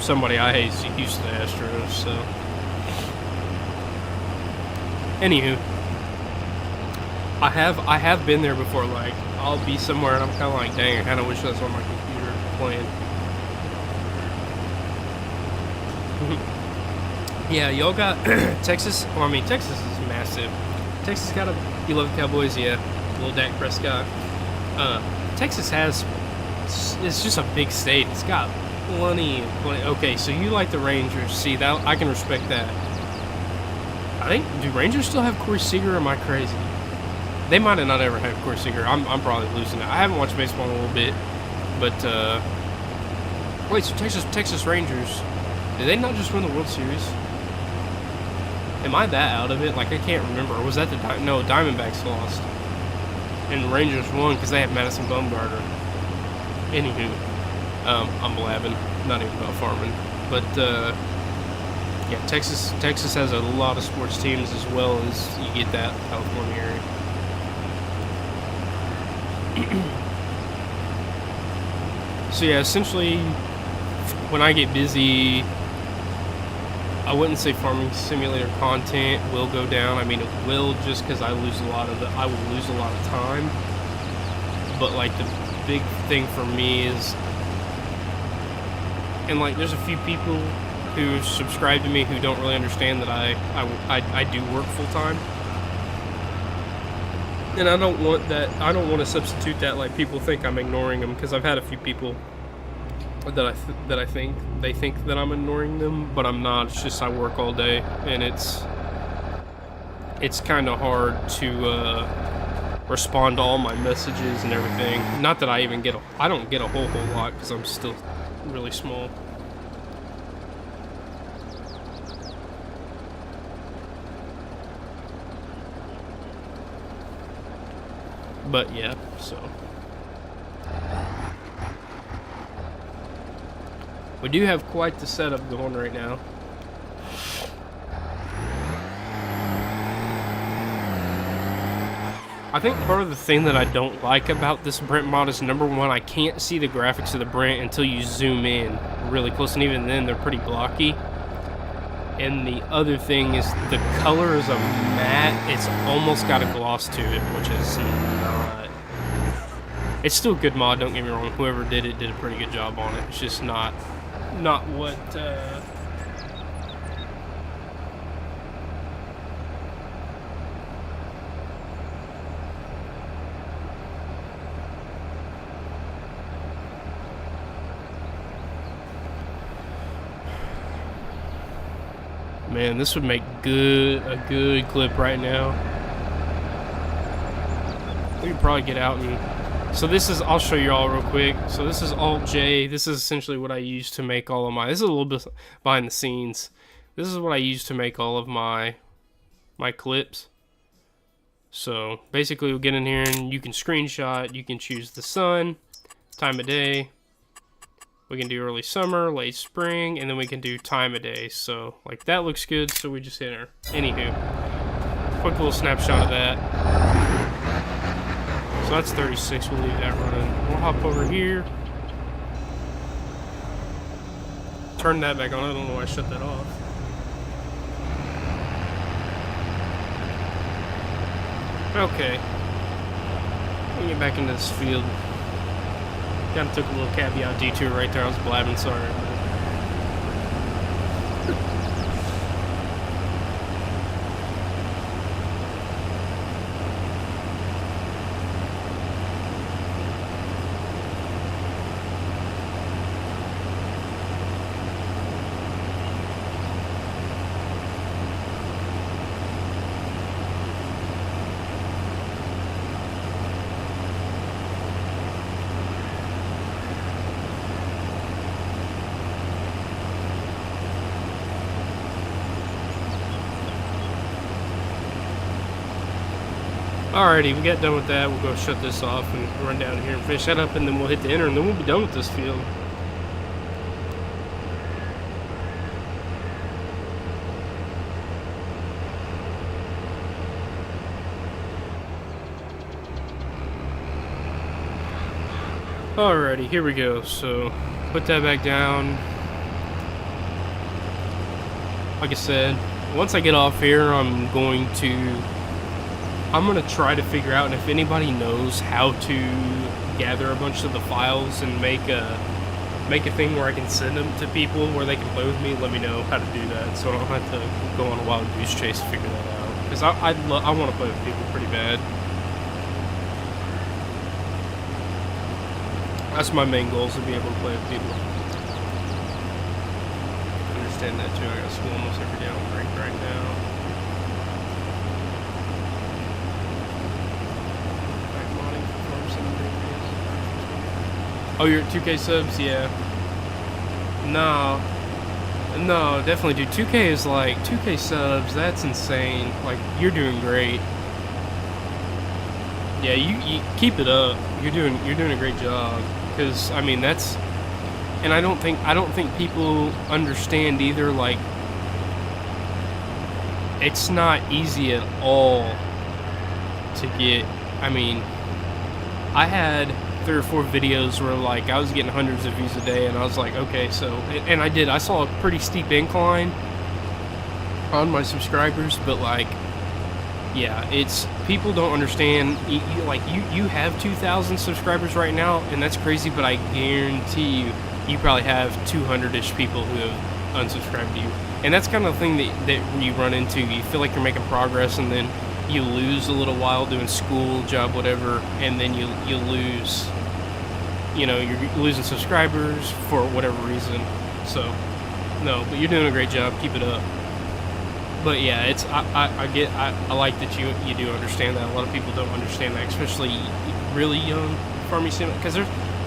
Somebody I hate is the Houston Astros. So, anywho, I have been there before. Like, I'll be somewhere and I'm kind of like, dang, I kind of wish that's on my computer playing. Yeah, y'all got Texas. Well, I mean, Texas is massive. Texas got a beloved Cowboys, yeah. Little Dak Prescott. Texas has. It's just a big state. It's got plenty. Okay, so you like the Rangers? See that? I can respect that. I think, do Rangers still have Corey Seager? Or am I crazy? They might have not ever had Corey Seager. I'm probably losing it. I haven't watched baseball in a little bit, but wait. So Texas Rangers, did they not just win the World Series? Am I that out of it? Like, I can't remember. Or was that the no? Diamondbacks lost, and Rangers won because they have Madison Bumgarner. Anywho, I'm blabbing. Not even about farming, but yeah, Texas has a lot of sports teams as well as you get that California area. So yeah, essentially, when I get busy, I wouldn't say farming simulator content will go down. I mean, it will, just because I will lose a lot of time. But like the big thing for me is, and like there's a few people who subscribe to me who don't really understand that I do work full time. And I don't want that. I don't want to substitute that like people think I'm ignoring them, because I've had a few people that I think they think that I'm ignoring them, but I'm not. It's just I work all day, and it's kind of hard to respond to all my messages and everything. Not that I even I don't get a whole lot because I'm still really small. But yeah, so we do have quite the setup going right now. I think part of the thing that I don't like about this Brent mod is, number one, I can't see the graphics of the Brent until you zoom in really close, and even then they're pretty blocky. And the other thing is the color is a matte. It's almost got a gloss to it, which is not... It's still a good mod, don't get me wrong. Whoever did it did a pretty good job on it. It's just not what... Man, this would make a good clip right now. We could probably get out and... So this is... I'll show you all real quick. So this is Alt J. This is essentially what I use to make all of my... This is a little bit behind the scenes. This is what I use to make all of my clips. So basically we'll get in here and you can screenshot. You can choose the sun, time of day. We can do early summer, late spring, and then we can do time of day. So, like, that looks good, so we just hit enter. Anywho, quick little snapshot of that. So that's 36, we'll leave that running. We'll hop over here. Turn that back on, I don't know why I shut that off. Okay. Let me get back into this field. Kind of took a little caveat detour right there. I was blabbing, sorry. Alrighty, we got done with that. We'll go shut this off and run down here and finish that up, and then we'll hit the enter, and then we'll be done with this field. Alrighty, here we go. So, put that back down. Like I said, once I get off here, I'm going to try to figure out, and if anybody knows how to gather a bunch of the files and make make a thing where I can send them to people where they can play with me, let me know how to do that, so I don't have to go on a wild goose chase to figure that out. Because I want to play with people pretty bad. That's my main goal, is to be able to play with people. I understand that too. I got school almost every day on break right now. Oh, you're at 2K subs? Yeah. No, definitely, dude. 2K is like 2K subs. That's insane. Like, you're doing great. Yeah, you keep it up. You're doing a great job. Because I mean, that's, and I don't think people understand either. Like, it's not easy at all to get. I mean, I had 3 or 4 videos where, like, I was getting hundreds of views a day, and I was like, okay, so, and I saw a pretty steep incline on my subscribers, but, like, yeah, it's, people don't understand, you have 2,000 subscribers right now, and that's crazy, but I guarantee you probably have 200-ish people who have unsubscribed to you, and that's kind of the thing that you run into. You feel like you're making progress, and then you lose a little while doing school, job, whatever, and then you lose, you're losing subscribers for whatever reason. So, no, but you're doing a great job. Keep it up. But yeah, it's, I like that you do understand that. A lot of people don't understand that, especially really young farming simulator, because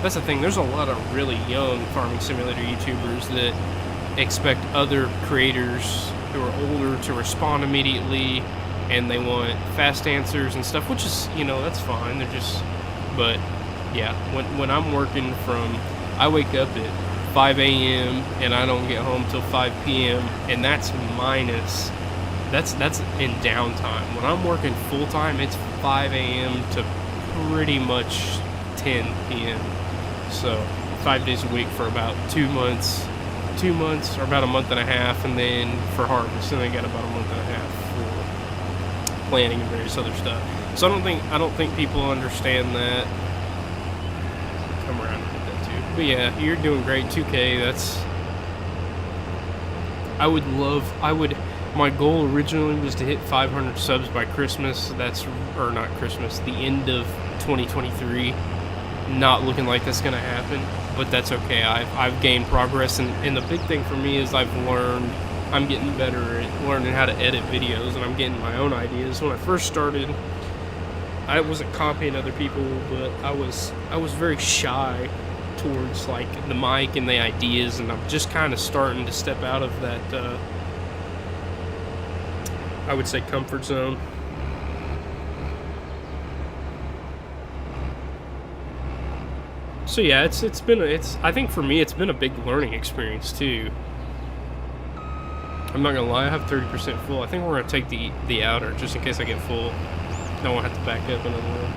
that's the thing, there's a lot of really young farming simulator YouTubers that expect other creators who are older to respond immediately, and they want fast answers and stuff, which is, that's fine. They're just, but yeah, when I'm working I wake up at 5 a.m. and I don't get home till 5 p.m. and that's in downtime. When I'm working full time, it's 5 a.m. to pretty much 10 p.m. So 5 days a week for about 2 months, or about a month and a half, and then for harvest, and I got about a month and a half for planning and various other stuff. So I don't think people understand that. Come around and get that too. But yeah, you're doing great. 2K, my goal originally was to hit 500 subs by Christmas. Not Christmas, the end of 2023. Not looking like that's gonna happen, but that's okay. I've gained progress, and the big thing for me is I'm getting better at learning how to edit videos, and I'm getting my own ideas. When I first started, I wasn't copying other people, but I was very shy towards, like, the mic and the ideas, and I'm just kind of starting to step out of that, I would say, comfort zone. So yeah, I think for me it's been a big learning experience too. I'm not gonna lie, I have 30% full. I think we're gonna take the outer just in case I get full. Don't want to have to back up another one.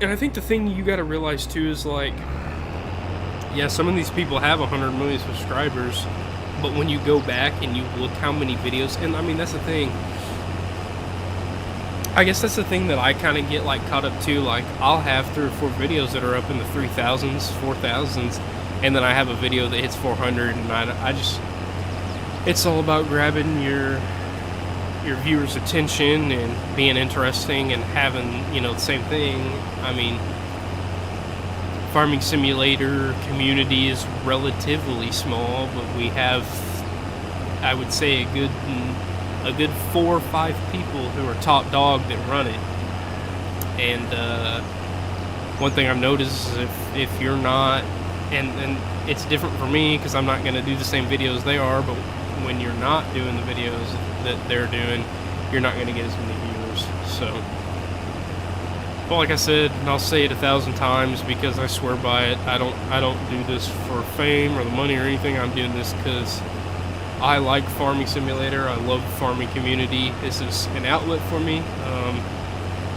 And I think the thing you gotta realize too is, like, yeah, some of these people have 100 million subscribers, but when you go back and you look how many videos, and I mean, that's the thing. I guess that's the thing that I kind of get, like, caught up to. Like, I'll have 3 or 4 videos that are up in the 3,000s, 4,000s, and then I have a video that hits 400, and I just, it's all about grabbing your viewers' attention and being interesting and having, the same thing. I mean, Farming Simulator community is relatively small, but we have, I would say, a good 4 or 5 people who are top dog that run it. And one thing I've noticed is if you're not, and it's different for me because I'm not going to do the same videos they are, but when you're not doing the videos that they're doing, you're not going to get as many viewers. So, but like I said, and I'll say it 1,000 times because I swear by it, I don't do this for fame or the money or anything. I'm doing this because I like Farming Simulator. I love the farming community. This is an outlet for me.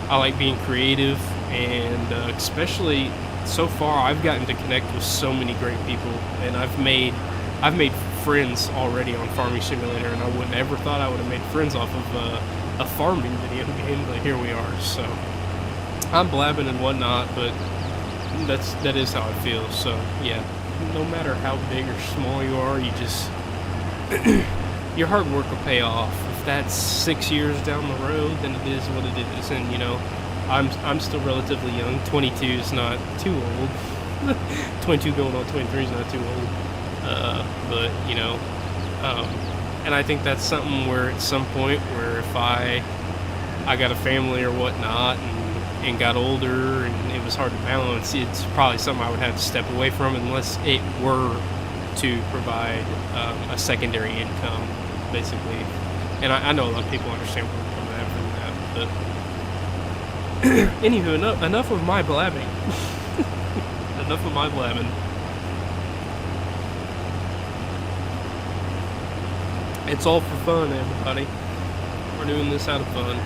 I like being creative, and especially so far, I've gotten to connect with so many great people, and I've made friends already on Farming Simulator, and I wouldn't ever thought I would have made friends off of a farming video game, but here we are. So I'm blabbing and whatnot, but that is how I feel. So yeah, no matter how big or small you are, you just your hard work will pay off. If that's 6 years down the road, then it is what it is. And you know, I'm still relatively young. 22 is not too old. 22 going on 23 is not too old. But you know, and I think that's something where at some point where if I got a family or whatnot and got older and it was hard to balance, it's probably something I would have to step away from unless it were to provide a secondary income, basically. And I know a lot of people understand where I'm coming at from that, but anywho, enough of my blabbing. Enough of my blabbing. It's all for fun, everybody. We're doing this out of fun.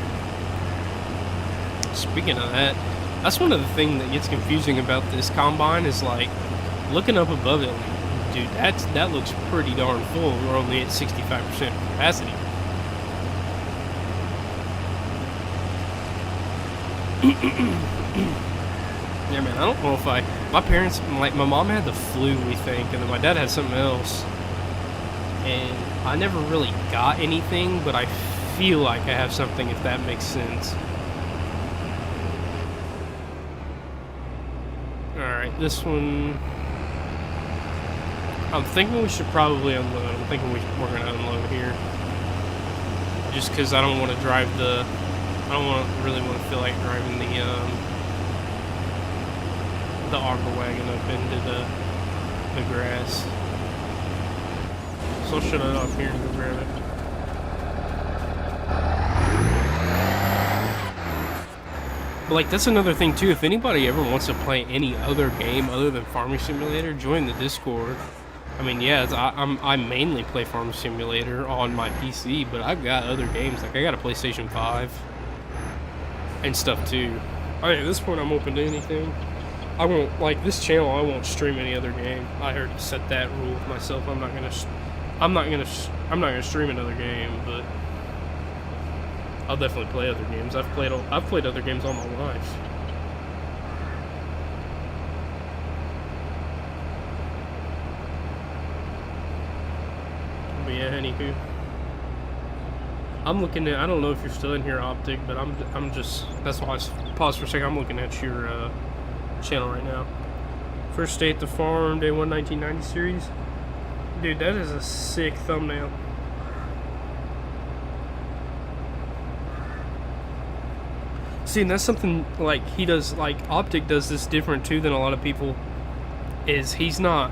Speaking of that, that's one of the things that gets confusing about this combine is like looking up above it. Like, dude, that looks pretty darn full. We're only at 65% capacity. Yeah, man, I don't know if my parents, like, my mom had the flu, we think, and then my dad had something else. And I never really got anything, but I feel like I have something, if that makes sense. Alright, this one, I'm thinking we should probably unload. I'm thinking we're going to unload here. Just because I don't want to drive I don't really want to feel like driving the auger wagon up into the grass. So I'll shut it off here and go grab it. But like, that's another thing too. If anybody ever wants to play any other game other than Farming Simulator, join the Discord. I mean, yeah, I mainly play Farming Simulator on my PC, but I've got other games. Like, I got a PlayStation 5 and stuff too. I mean, at this point, I'm open to anything. I won't, like, this channel, I won't stream any other game. I already set that rule with myself. I'm not gonna stream another game, but I'll definitely play other games. I've played other games all my life. But yeah, anywho, I'm looking at. I don't know if you're still in here, Optic, but I'm just. That's why I paused for a second. I'm looking at your channel right now. First Day at the Farm, Day 1, 1990 series. Dude, that is a sick thumbnail. See, and that's something like he does. Like Optic does this different too than a lot of people. Is he's not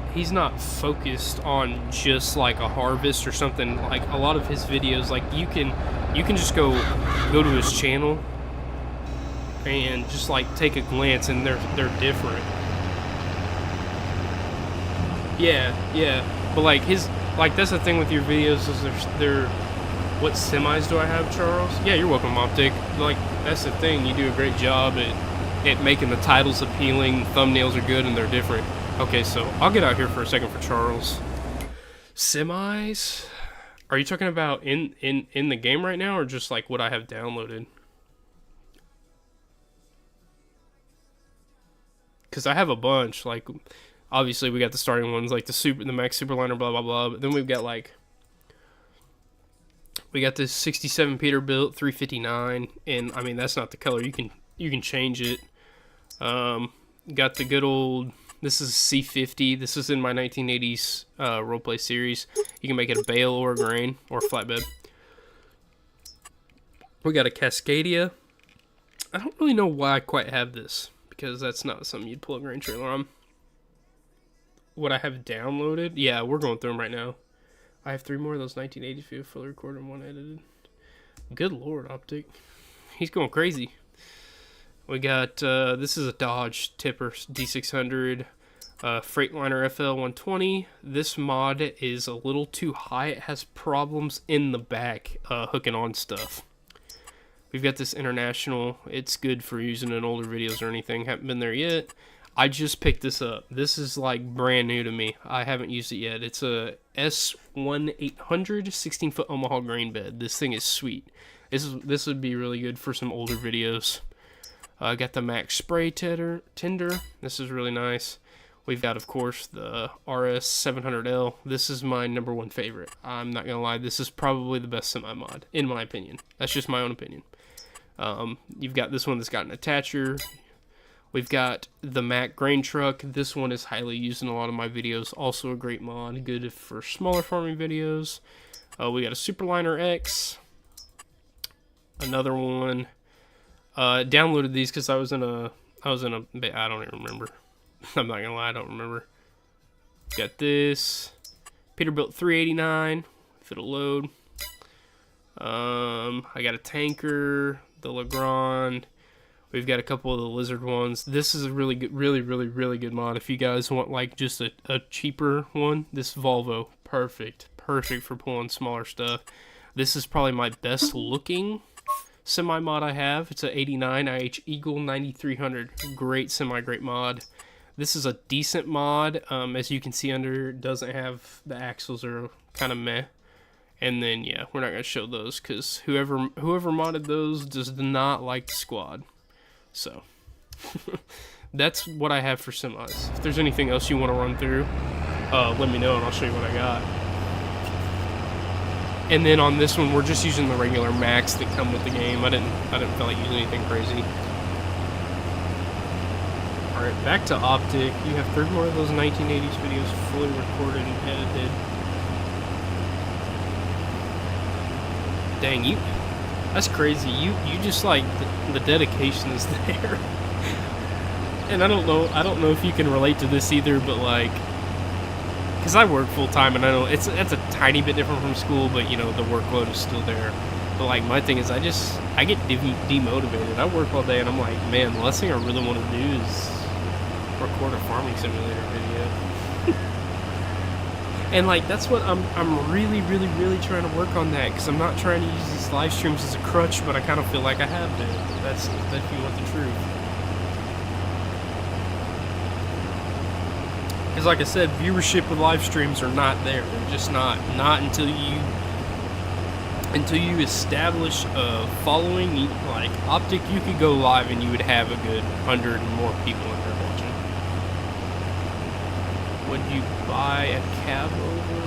focused on just like a harvest or something. Like a lot of his videos, like you can just go to his channel and just like take a glance, and they're different. Yeah. But like that's the thing with your videos is they're what semis do I have, Charles? Yeah, you're welcome, Optic. Like that's the thing, you do a great job at making the titles appealing, thumbnails are good, and they're different. Okay, so I'll get out here for a second for Charles. Semis? Are you talking about in the game right now, or just like what I have downloaded? Because I have a bunch. Like, obviously we got the starting ones, like the Max Superliner, blah blah blah. But then we've got like this 67 Peterbilt 359, and I mean that's not the color. You can change it. Got the good old. This is C50. This is in my 1980s roleplay series. You can make it a bale or a grain or a flatbed. We got a Cascadia. I don't really know why I quite have this, because that's not something you'd pull a grain trailer on. What I have downloaded? Yeah, we're going through them right now. I have 3 more of those 1980s fully recorded and 1 edited. Good lord, Optic. He's going crazy. We got, this is a Dodge Tipper D600 Freightliner FL120. This mod is a little too high. It has problems in the back hooking on stuff. We've got this International. It's good for using in older videos or anything. Haven't been there yet. I just picked this up. This is like brand new to me. I haven't used it yet. It's a S1800 16-foot Omaha grain bed. This thing is sweet. This would be really good for some older videos. I got the Max Spray Tinder. This is really nice. We've got, of course, the RS700L. This is my #1 favorite. I'm not going to lie. This is probably the best semi-mod, in my opinion. That's just my own opinion. You've got this one that's got an attacher. We've got the Mack grain truck. This one is highly used in a lot of my videos. Also a great mod. Good for smaller farming videos. We got a Superliner X. Another one. Downloaded these because I was in a, I don't even remember. I'm not gonna lie, I don't remember. Got this Peterbilt 389, if it'll load. I got a tanker, the Legrand. We've got a couple of the Lizard ones. This is a really good, really good mod. If you guys want like just a cheaper one, this Volvo, perfect for pulling smaller stuff. This is probably my best looking semi-mod I have. It's a 89 IH Eagle 9300. Great mod. This is a decent mod. As you can see under, it doesn't have, the axles are kind of meh. And then, yeah, we're not going to show those because whoever modded those does not like the squad. So, that's what I have for semis. If there's anything else you want to run through, let me know and I'll show you what I got. And then on this one, we're just using the regular Max that come with the game. I didn't feel like using anything crazy. Alright, back to Optic. You have 3 more of those 1980s videos fully recorded and edited. Dang, that's crazy. You just like, the dedication is there. And I don't know if you can relate to this either, but like, because I work full time and I know it's a tiny bit different from school, but you know, the workload is still there. But like, my thing is I get demotivated. I work all day and I'm like, man, the last thing I really want to do is record a farming simulator video. And like, that's what I'm really trying to work on that, because I'm not trying to use these live streams as a crutch, but I kind of feel like I have to. That's if you want the truth. Because like I said, viewership with live streams are not there. They're just not until you establish a following. Like Optic, you could go live and you would have a good 100 and more people in there watching. Would you buy a cab over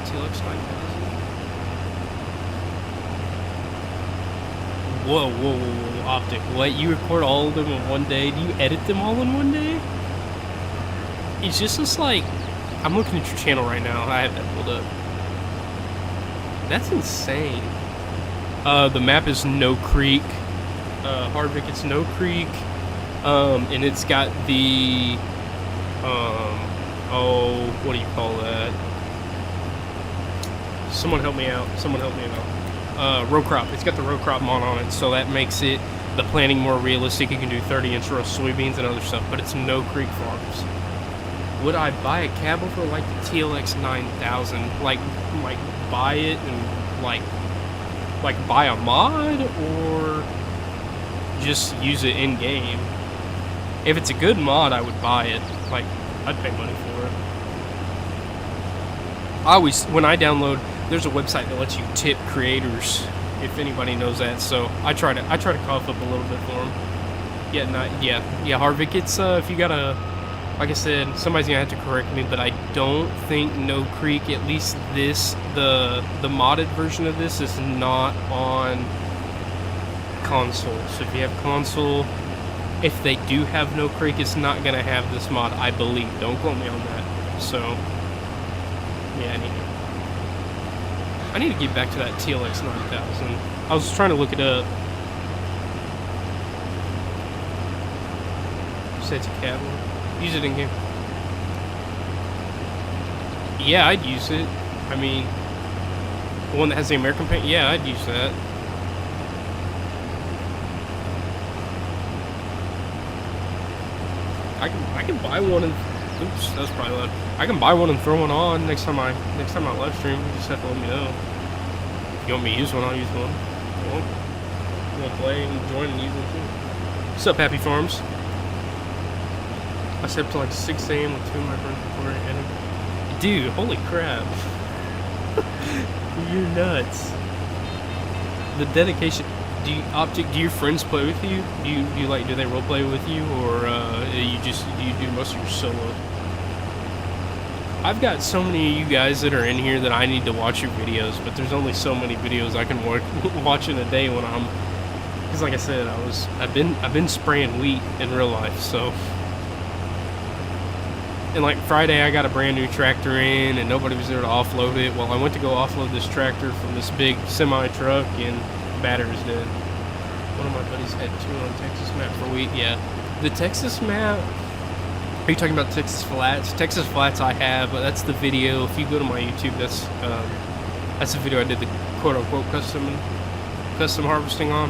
TLX 9000? Whoa, Optic. What? You record all of them in one day? Do you edit them all in one day? It's just like, I'm looking at your channel right now. I have that pulled up. That's insane. The map is No Creek. Hardwick, it's No Creek. And it's got the, what do you call that? Someone help me out. Row crop. It's got the row crop mod on it, so that makes it, the planting more realistic. You can do 30-inch row soybeans and other stuff, but it's No Creek Farms. Would I buy a cab over like the TLX 9000? Like buy it and like buy a mod, or just use it in game? If it's a good mod, I would buy it. Like, I'd pay money for it. When I download, there's a website that lets you tip creators, if anybody knows that. So I try to cough up a little bit for them. Yeah, Harvick. It's if you got a, like I said, somebody's gonna have to correct me, but I don't think No Creek, at least this, the modded version of this, is not on console. So if you have console, if they do have No Creek, it's not gonna have this mod, I believe. Don't quote me on that. So yeah, I need to get back to that TLX 9000. I was trying to look it up. You said it's a cab one? Use it in game. Yeah, I'd use it. I mean, the one that has the American paint. Yeah, I'd use that. I can buy one and, oops, that was probably loud. I can buy one and throw one on next time I live stream. You just have to let me know. If you want me to use one, I'll use one. If you want to play and join and use one too. What's up, Happy Farms? I slept till like 6 a.m. with 2 of my friends recording and dude, holy crap. You're nuts. The dedication. Do your friends play with you? Do they role play with you, or do you do most of your solo? I've got so many of you guys that are in here that I need to watch your videos, but there's only so many videos I can watch in a day when I'm, because like I said, I've been spraying wheat in real life, so. And like Friday, I got a brand new tractor in, and nobody was there to offload it. Well, I went to go offload this tractor from this big semi truck, and the battery's dead. One of my buddies had 2 on Texas map for wheat. Yeah, the Texas map. Are you talking about Texas Flats? Texas Flats I have, but that's the video. If you go to my YouTube, that's the video I did the quote-unquote custom harvesting on.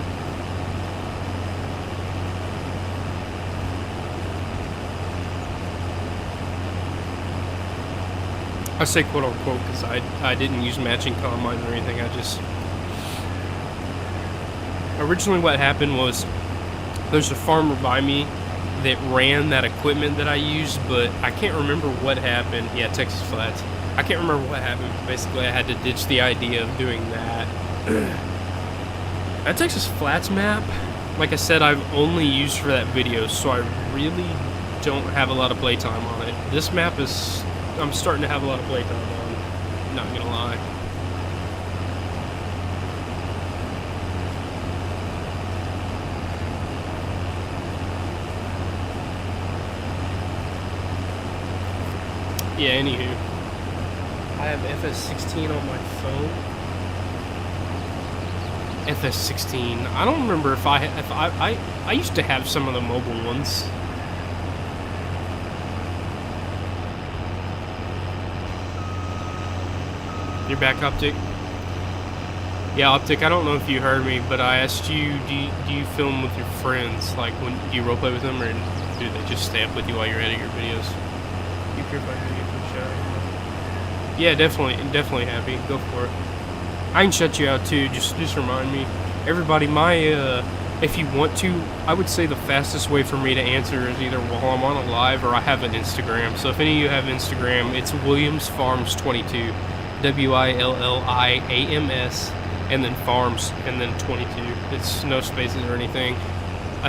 I say quote-unquote because I didn't use matching combines or anything. I just... Originally what happened was there's a farmer by me that ran that equipment that I used, but I can't remember what happened. Yeah, Texas Flats. I can't remember what happened. Basically, I had to ditch the idea of doing that. That Texas Flats map, like I said, I've only used for that video, so I really don't have a lot of playtime on it. This map is... I'm starting to have a lot of playtime on, not gonna lie. Yeah, anywho, I have FS16 on my phone. FS16. I don't remember if I used to have some of the mobile ones. You're back, Optic? Yeah, Optic, I don't know if you heard me, but I asked you, do you film with your friends? Like, when do you roleplay with them, or do they just stay up with you while you're editing your videos? You care if I get to shut? Yeah, definitely happy. Go for it. I can shut you out too, just remind me. Everybody, if you want to, I would say the fastest way for me to answer is either while I'm on a live or I have an Instagram. So if any of you have Instagram, it's Williams Farms 22. WILLIAMS, and then Farms, and then 22. It's no spaces or anything.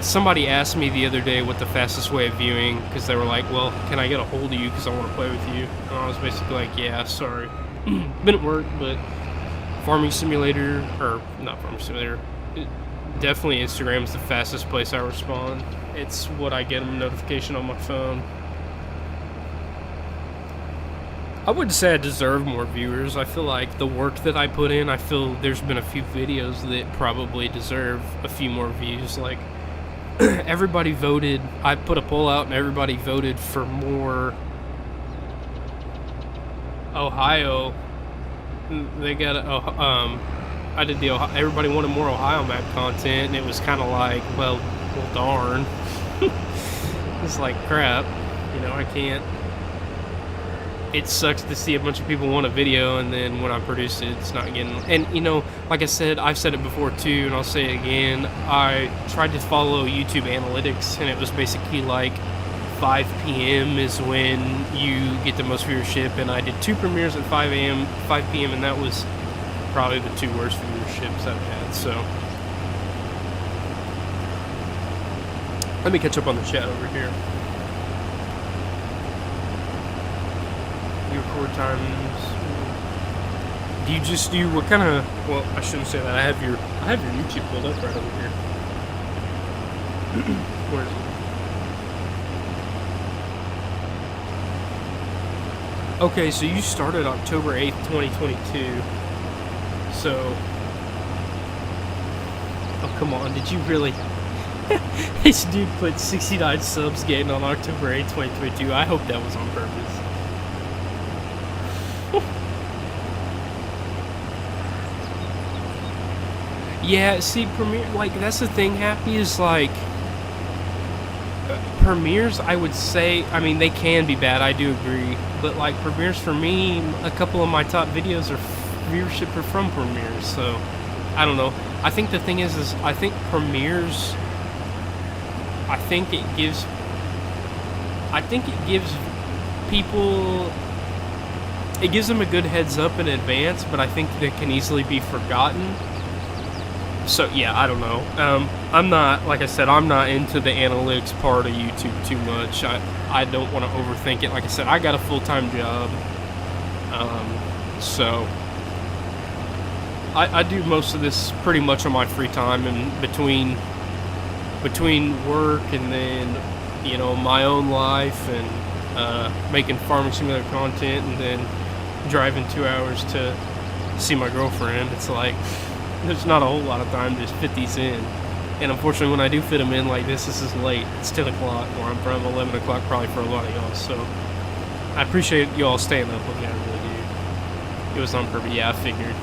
Somebody asked me the other day what the fastest way of viewing, because they were like, well, can I get a hold of you because I want to play with you? And I was basically like, yeah, sorry. Been at work, but Farming Simulator, or not Farming Simulator, definitely Instagram's the fastest place I respond. It's what I get a notification on my phone. I wouldn't say I deserve more viewers. I feel like the work that I put in, I feel there's been a few videos that probably deserve a few more views. Like, everybody voted. I put a poll out and everybody voted for more Ohio. They got I did the Ohio, everybody wanted more Ohio map content, and it was kind of like, well darn. It's like crap, you know. I can't. It sucks to see a bunch of people want a video, and then when I produce it, it's not getting... And, you know, like I said, I've said it before too, and I'll say it again. I tried to follow YouTube analytics, and it was basically like 5 p.m. is when you get the most viewership, and I did 2 premieres at 5 p.m., and that was probably the 2 worst viewerships I've had, so... Let me catch up on the chat over here. Record times. Do you just do what kind of? Well, I shouldn't say that. I have your YouTube pulled up right over here. Where is it? Okay, so you started October 8th, 2022. So, oh come on, did you really? This dude put 69 subs getting on October 8th, 2022. I hope that was on purpose. Yeah, see, premiere, like, that's the thing, Happy, is, like, premieres, I would say, I mean, they can be bad, I do agree, but, like, premieres for me, a couple of my top videos are viewership are from premieres, so, I don't know. I think the thing is I think premieres, I think it gives people, it gives them a good heads up in advance, but I think that can easily be forgotten. So yeah, I don't know. I'm not, like I said, I'm not into the analytics part of YouTube too much. I don't want to overthink it. Like I said, I got a full-time job, so I do most of this pretty much on my free time, and between work and then, you know, my own life and making Farming Simulator content, and then driving 2 hours to see my girlfriend. It's like there's not a whole lot of time to fit these in. And unfortunately, when I do fit them in like this is late. It's 10 o'clock where I'm from, 11 o'clock probably for a lot of y'all. So I appreciate y'all staying up with me. I really do. It was on purpose. Yeah, I figured.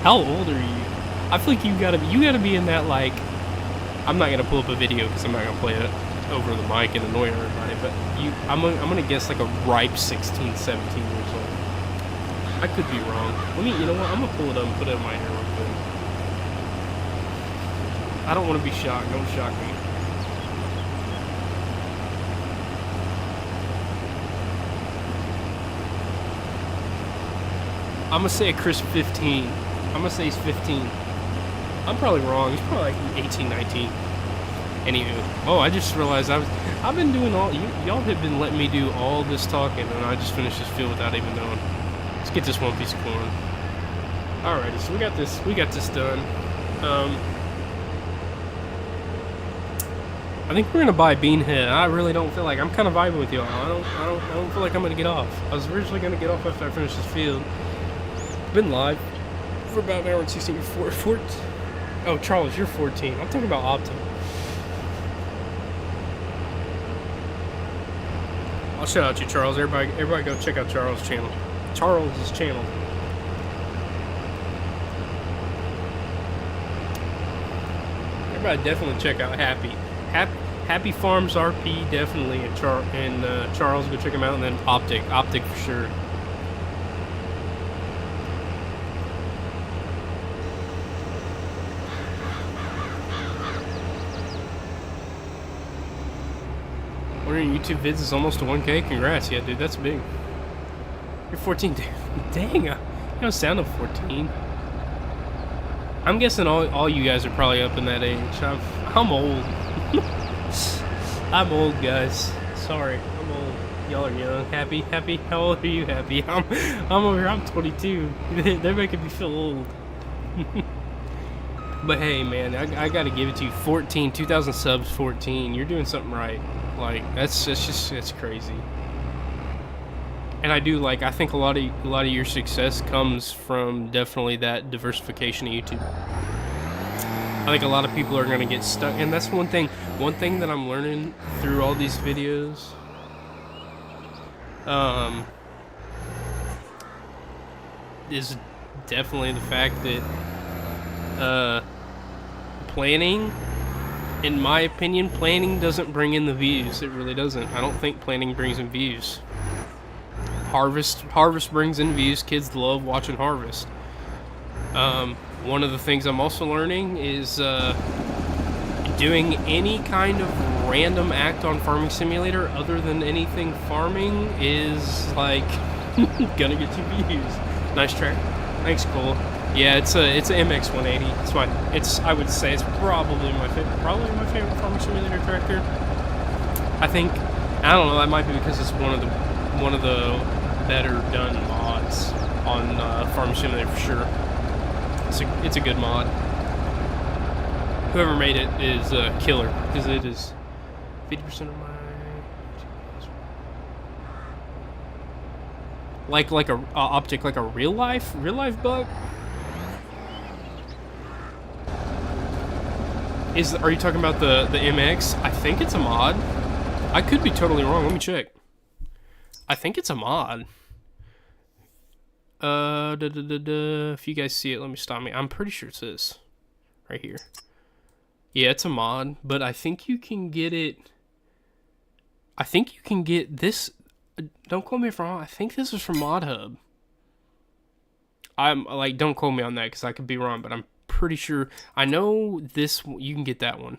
How old are you? I feel like you gotta be in that, like, I'm not gonna pull up a video because I'm not gonna play it over the mic and annoy everybody, but I'm gonna guess like a ripe 16, 17 years old. I could be wrong. You know what? I'm gonna pull it up and put it in my hair real quick. I don't want to be shocked. Don't shock me. I'm gonna say a crisp 15. I'm gonna say he's 15. I'm probably wrong. He's probably like 18, 19. Anywho, oh, I just realized I've been doing y'all have been letting me do all this talking, and I just finished this field without even knowing. Let's get this one piece of corn. Alrighty, so we got this done. I think we're gonna buy Beanhead. I really don't feel like, I'm kind of vibing with y'all. I don't feel like I'm gonna get off. I was originally gonna get off after I finish this field. Been live for about an hour and 16. Oh, Charles, you're 14. I'm talking about Optum. I'll shout out you, Charles. Everybody go check out Charles' channel. Charles' channel. Everybody definitely check out Happy Farms RP, definitely, and Charles, go check him out, and then Optic for sure. One of your YouTube vids is almost to 1K. Congrats, yeah, dude, that's big. You're 14, dang, you don't sound of 14. I'm guessing all you guys are probably up in that age. I'm old. I'm old, guys. Sorry, I'm old. Y'all are young. Happy. How old are you, Happy? I'm over here. I'm 22. They're making me feel old. But hey, man, I gotta give it to you. 14, 2,000 subs, 14. You're doing something right. Like that's crazy. And I think a lot of your success comes from definitely that diversification of YouTube. I think a lot of people are gonna get stuck, and that's one thing that I'm learning through all these videos. Is definitely the fact that planning, in my opinion, planning doesn't bring in the views. It really doesn't. I don't think planning brings in views. Harvest brings in views. Kids love watching harvest. One of the things I'm also learning is doing any kind of random act on Farming Simulator other than anything farming is like gonna get you views. Nice track. Thanks, Cole. Yeah, it's a MX 180. I would say it's probably my favorite Farming Simulator tractor. I don't know. That might be because it's one of the better done mods on Farming Simulator for sure. It's a good mod. Whoever made it is a killer, because it is 50% of my like a optic, like a real life bug. Are you talking about the MX? I think it's a mod. I could be totally wrong. Let me check. I think it's a mod. If you guys see it, let me stop me. I'm pretty sure it's this right here. Yeah, it's a mod, but I think you can get it. I think you can get this. Don't quote me if I'm wrong. I think this is from modhub. I'm like, don't quote me on that because I could be wrong, but I'm pretty sure. I know this. You can get that one.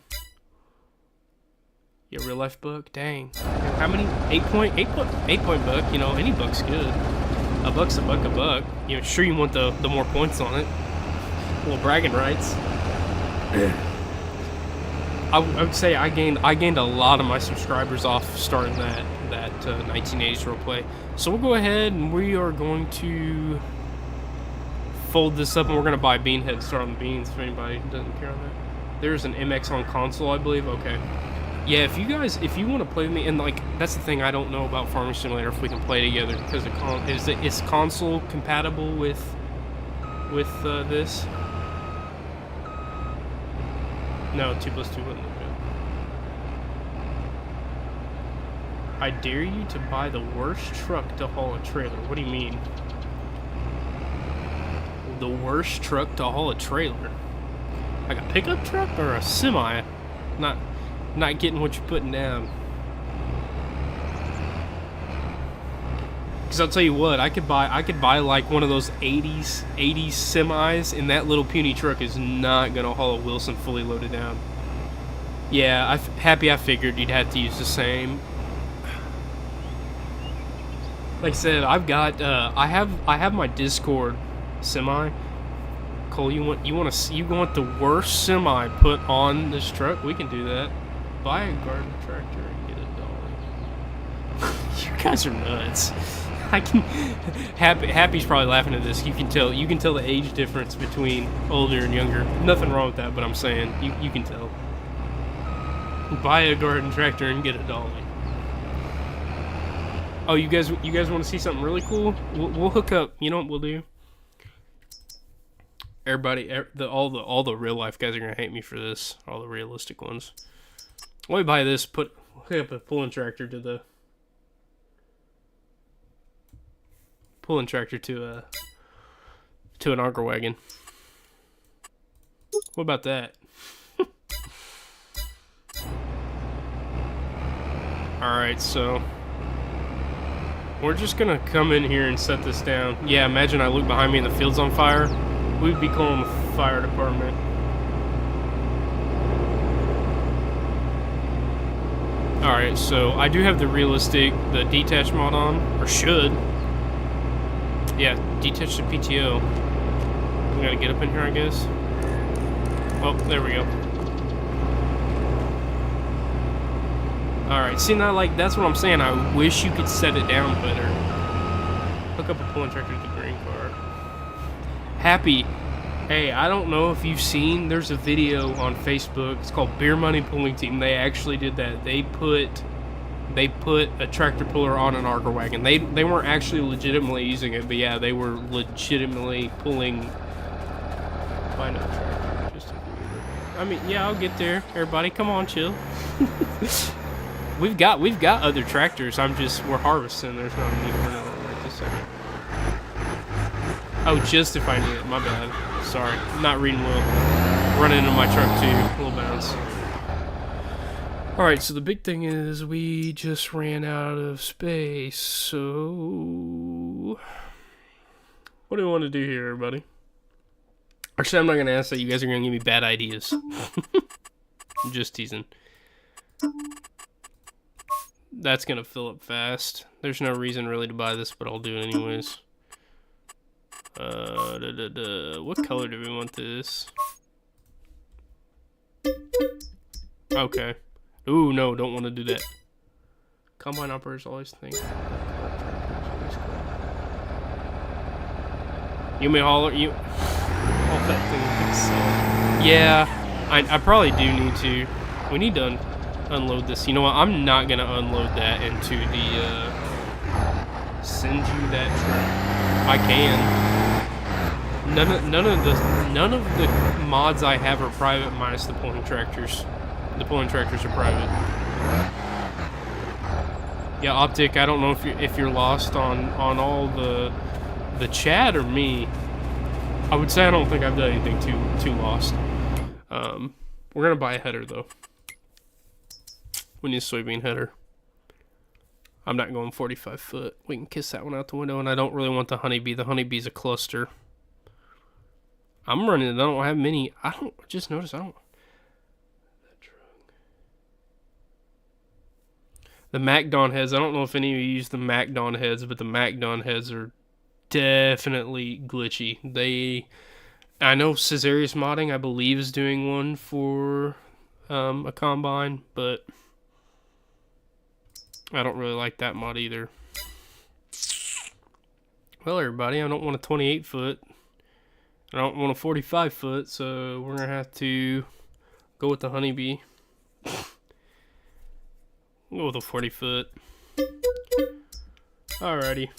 Yeah, real life book. Dang. How many? 8 point book. You know, any book's good. A buck's a buck. You know, sure you want the more points on it. Little bragging rights. I would say I gained a lot of my subscribers off starting that 1980s roleplay. So we'll go ahead and we are going to fold this up and we're going to buy bean head, start on the beans if anybody doesn't care on that. There's an MX on console, I believe. Okay. Yeah, if you want to play with me, and like that's the thing, I don't know about Farming Simulator if we can play together because is console compatible with this? No, 2 plus 2 wouldn't look good. I dare you to buy the worst truck to haul a trailer. What do you mean? The worst truck to haul a trailer? Like a pickup truck or a semi? Not getting what you're putting down. Because I'll tell you what, I could buy like one of those 80s semis, and that little puny truck is not gonna haul a Wilson fully loaded down. Yeah, I figured you'd have to use the same. Like I said, I've got I have my Discord semi. Cole, you want the worst semi put on this truck? We can do that. Buy a garden tractor and get a dollar. You guys are nuts. I can. Happy's probably laughing at this. You can tell the age difference between older and younger. Nothing wrong with that, but I'm saying you can tell. Buy a garden tractor and get a dolly. Oh, you guys want to see something really cool? We'll hook up. You know what we'll do? Everybody, all the real life guys are gonna hate me for this. All the realistic ones. Let me buy this. Hook up a pulling tractor to the. Pulling tractor to an auger wagon. What about that? Alright, so we're just gonna come in here and set this down. Yeah, imagine I look behind me and the field's on fire. We'd be calling the fire department. Alright, so I do have the detach mod on, or should. Yeah, detach the PTO. We gotta get up in here, I guess. Oh, there we go. Alright, see now, like, that's what I'm saying. I wish you could set it down better. Hook up a pulling tractor to the green car. Happy. Hey, I don't know if you've seen, there's a video on Facebook. It's called Beer Money Pulling Team. They actually did that. They put a tractor puller on an auger wagon. They weren't actually legitimately using it, but yeah, they were legitimately pulling. Find a tractor. I mean, yeah, I'll get there. Everybody, come on, chill. We've got other tractors. We're harvesting. There's no need for another one right this second. Oh, just if I need it. My bad. Sorry, I'm not reading well. Running into my truck too. A little bounce. Alright, so the big thing is we just ran out of space, so what do we want to do here, everybody? Actually, I'm not going to ask that. You guys are going to give me bad ideas. I'm just teasing. That's going to fill up fast. There's no reason really to buy this, but I'll do it anyways. What color do we want this? Okay. Ooh, no, don't want to do that. Combine operators always think. You may haul you. All that thing. Yeah, I probably do need to. We need to unload this. You know what? I'm not gonna unload that into the. Send you that truck. I can. None of the mods I have are private, minus the pulling tractors. The pulling tractors are private. Yeah, Optic, I don't know if you're lost on all the chat or me. I would say I don't think I've done anything too lost. We're gonna buy a header though. We need a soybean header. I'm not going 45 foot. We can kiss that one out the window, and I don't really want the honeybee. The honeybee's a cluster. I'm running it. I don't have many. Just notice I don't. The MacDon heads, I don't know if any of you use the MacDon heads, but the MacDon heads are definitely glitchy. I know Caesarius Modding, I believe, is doing one for a combine, but I don't really like that mod either. Well, everybody, I don't want a 28 foot. I don't want a 45 foot, so we're going to have to go with the honeybee. We'll go with a 40 foot. Alrighty.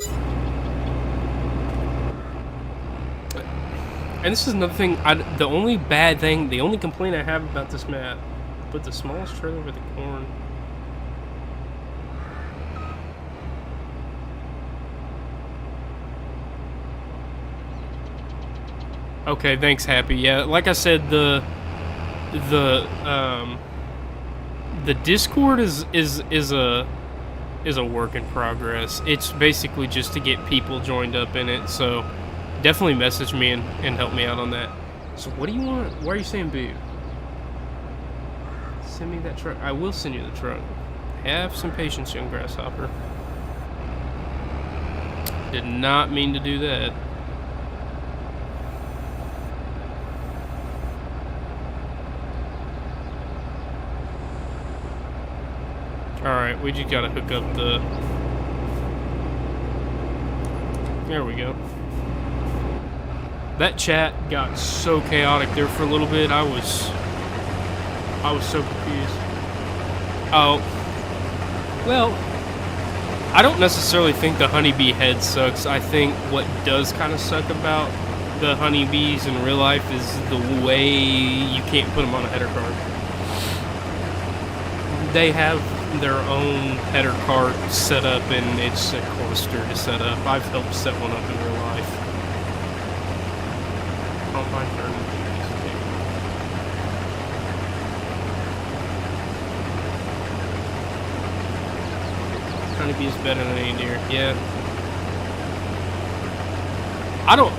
And this is another thing, the only complaint I have about this map, put the smallest trailer with the corn. Okay, thanks, Happy. Yeah, like I said, the Discord is a work in progress. It's basically just to get people joined up in it, so definitely message me and help me out on that. So what do you want? Why are you saying boo? Send me that truck. I will send you the truck. Have some patience, young grasshopper. Did not mean to do that. Alright, we just gotta hook up the... There we go. That chat got so chaotic there for a little bit. I was so confused. Oh. Well, I don't necessarily think the honeybee head sucks. I think what does kind of suck about the honeybees in real life is the way you can't put them on a header card. They have their own header cart set up, and it's a coaster to set up. I've helped set one up in real life. Combine 30 honeybee is better than any deer. Yeah. I don't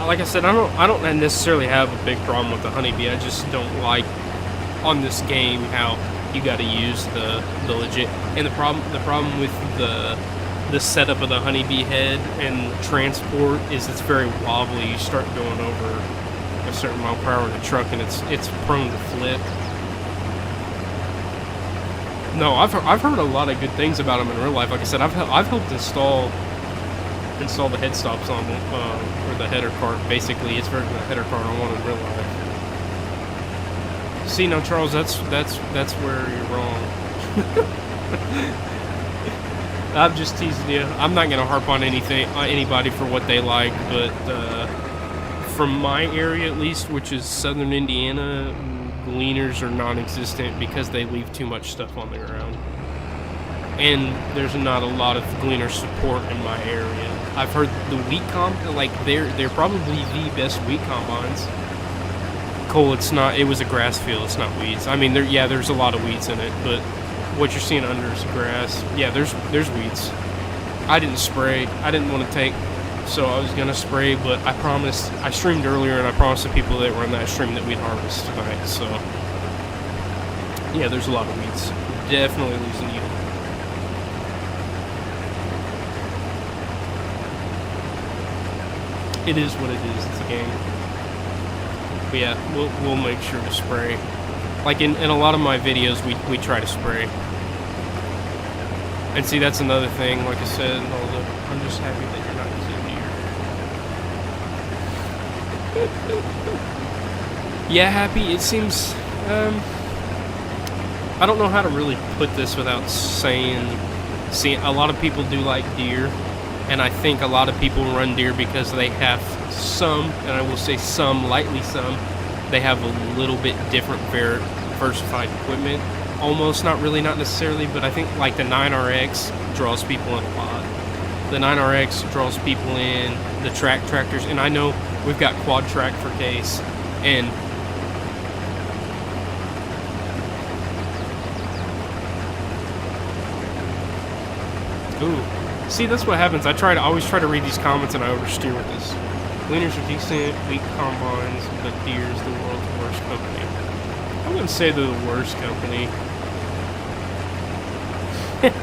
like I said, I don't necessarily have a big problem with the honeybee. I just don't like on this game how you got to use the legit, and the problem with the setup of the honeybee head and transport is it's very wobbly. You start going over a certain mile per hour in the truck, and it's prone to flip. No, I've heard a lot of good things about them in real life. Like I said, I've helped install the head stops on or the header cart. Basically, it's version of the header cart on one in real life. See, no, Charles, that's where you're wrong. I'm just teasing you. I'm not gonna harp on anybody for what they like, but from my area at least, which is southern Indiana, gleaners are non-existent because they leave too much stuff on the ground, and there's not a lot of gleaner support in my area. I've heard the wheat they're probably the best wheat combines. Cole, it's not. It was a grass field. It's not weeds. I mean, there's a lot of weeds in it, but what you're seeing under is grass. Yeah, there's weeds. I didn't spray. I didn't want to take, so I was gonna spray, but I promised. I streamed earlier, and I promised the people that were on that stream that we'd harvest tonight. So yeah, there's a lot of weeds. Definitely losing yield. It is what it is. It's a game. But yeah, we'll make sure to spray. Like in a lot of my videos, we try to spray. And see, that's another thing. Like I said, I'm just happy that you're not using deer. Yeah, Happy. It seems. I don't know how to really put this without saying. See, a lot of people do like deer. And I think a lot of people run deer because they have some, and I will say some, lightly some, they have a little bit different diversified equipment. Almost, not really, not necessarily, but I think like the 9RX draws people in a lot. The 9RX draws people in, the tractors, and I know we've got quad track for case, and ooh. See, that's what happens. I always try to read these comments, and I oversteer with this. Gleaners are decent, wheat combines, but deer is the world's worst company. I wouldn't say they're the worst company.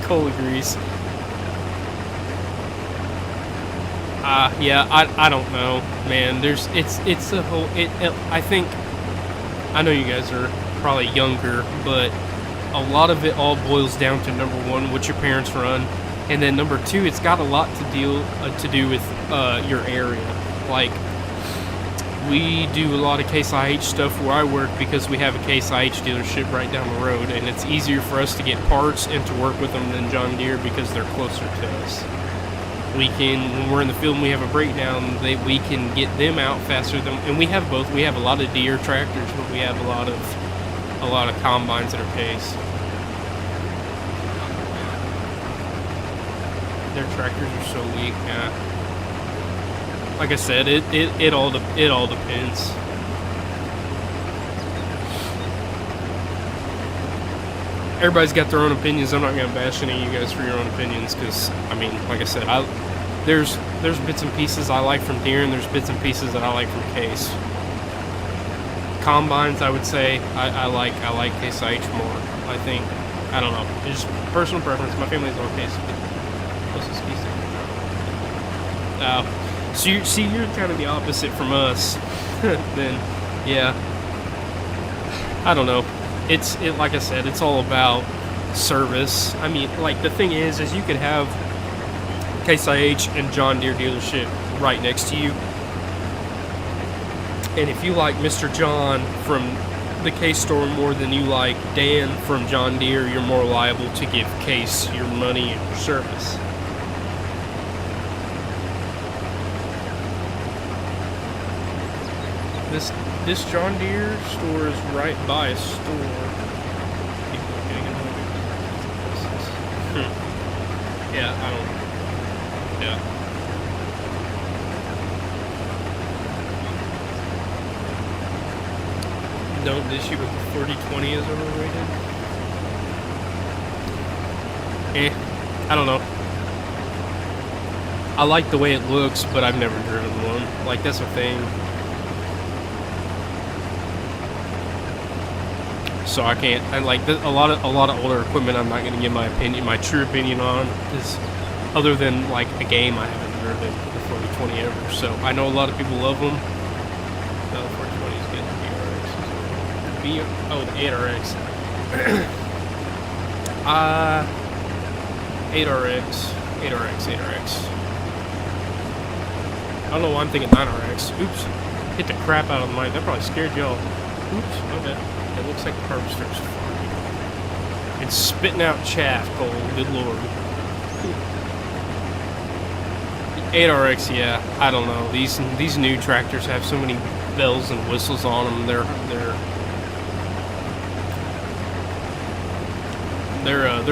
Cole agrees. Yeah, I don't know, man. It's a whole, I think, I know you guys are probably younger, but a lot of it all boils down to number one, what your parents run, and then number two, it's got a lot to do with your area. Like, we do a lot of Case IH stuff where I work because we have a Case IH dealership right down the road, and it's easier for us to get parts and to work with them than John Deere because they're closer to us. We can, when we're in the field and we have a breakdown, we can get them out faster than, and we have both. We have a lot of Deere tractors, but we have a lot of combines that are Case. Their tractors are so weak. Like I said, it all depends. Everybody's got their own opinions. I'm not gonna bash any of you guys for your own opinions, because I mean, like I said, there's bits and pieces I like from Deere, and there's bits and pieces that I like from Case. Combines, I would say I like Case IH more. I think, I don't know, it's just personal preference. My family's all Case. What's this piece? So you're kind of the opposite from us. Then, yeah. I don't know. Like I said, it's all about service. I mean, like, the thing is you could have Case IH and John Deere dealership right next to you. And if you like Mr. John from the Case store more than you like Dan from John Deere, you're more liable to give Case your money and your service. This John Deere store is right by a store. People are getting annoyed. Yeah, I don't. Yeah. Don't dish you with the 4020 is overrated. I don't know. I like the way it looks, but I've never driven one. Like, that's a thing. So I can't. And like a lot of older equipment, I'm not going to give my true opinion on, is other than like a game I haven't driven the 4020 ever. So I know a lot of people love them. The 4020 is good. The 8RX. 8RX. I don't know why I'm thinking 9RX. Oops. Hit the crap out of the mic. That probably scared y'all. Oops. Okay. It looks like the harvester's farming. It's spitting out chaff, Cole. Good lord. 8RX, yeah. I don't know. These new tractors have so many bells and whistles on them. They're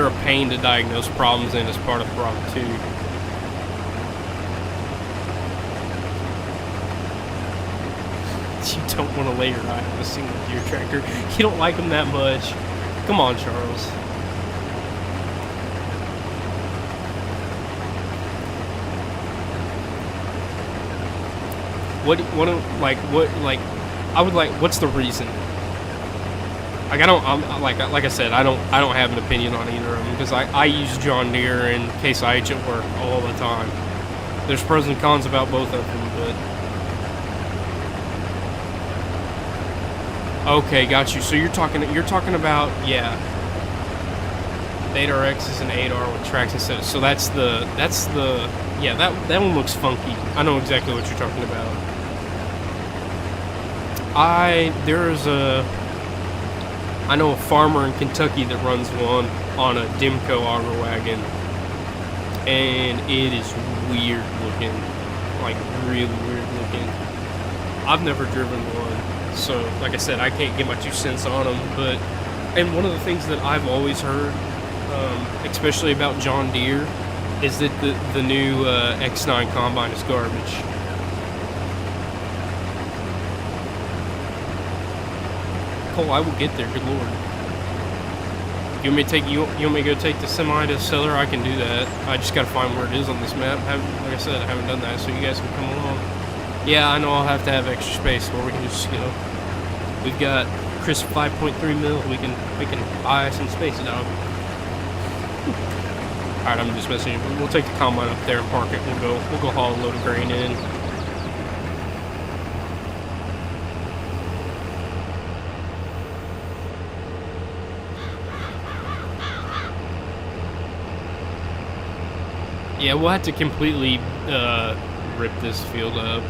a pain to diagnose problems in as part of the problem too. You don't want to lay your eye on a single Deere tractor. You don't like them that much. Come on, Charles. What's the reason? Like, like I said, I don't have an opinion on either of them, because I use John Deere and Case IH at work all the time. There's pros and cons about both of them, but okay, got you. So you're talking about, yeah. The 8RX is an 8R with tracks instead of, so that's the yeah, that one looks funky. I know exactly what you're talking about. I know a farmer in Kentucky that runs one on a Dimco auger wagon, and it is weird looking, like really weird looking. I've never driven one. So, like I said, I can't get my 2 cents on them, but, and one of the things that I've always heard, especially about John Deere, is that the new X9 combine is garbage. Cole, I will get there, good lord. You want me to go take the semi to Seller? I can do that. I just gotta find where it is on this map. Like I said, I haven't done that, so you guys can come along. Yeah, I know I'll have to have extra space where we can just, we've got crisp 5.3 mil. We can buy some space, dog. Alright, I'm just messing with you. We'll take the combine up there and park it. We'll go haul a load of grain in. Yeah, we'll have to completely rip this field up.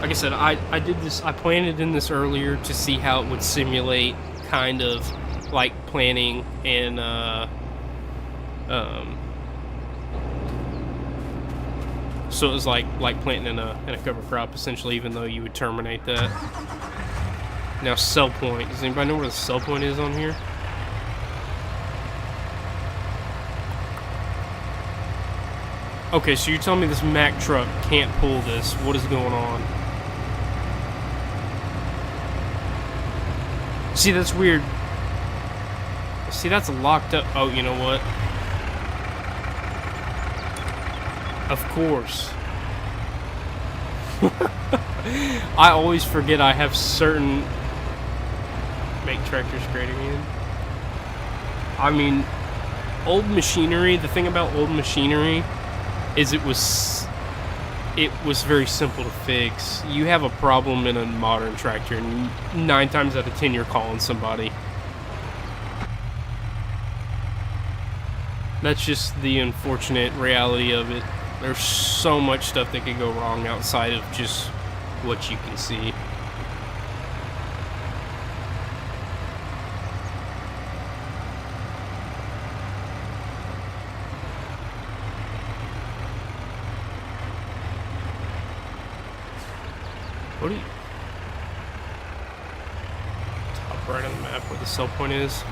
Like I said, I did this. I planted in this earlier to see how it would simulate kind of like planting and so it was like planting in a cover crop essentially, even though you would terminate that. Now sell point. Does anybody know where the sell point is on here? Okay, so you're telling me this Mack truck can't pull this. What is going on? See, that's weird. See, that's locked up. Oh, you know what? Of course. I always forget I have certain... Make tractors great again. I mean, old machinery, the thing about old machinery is it was very simple to fix. You have a problem in a modern tractor, and 9 times out of 10 you're calling somebody. That's just the unfortunate reality of it. There's so much stuff that could go wrong outside of just what you can see. What do you... Top right on the map where the sell point is.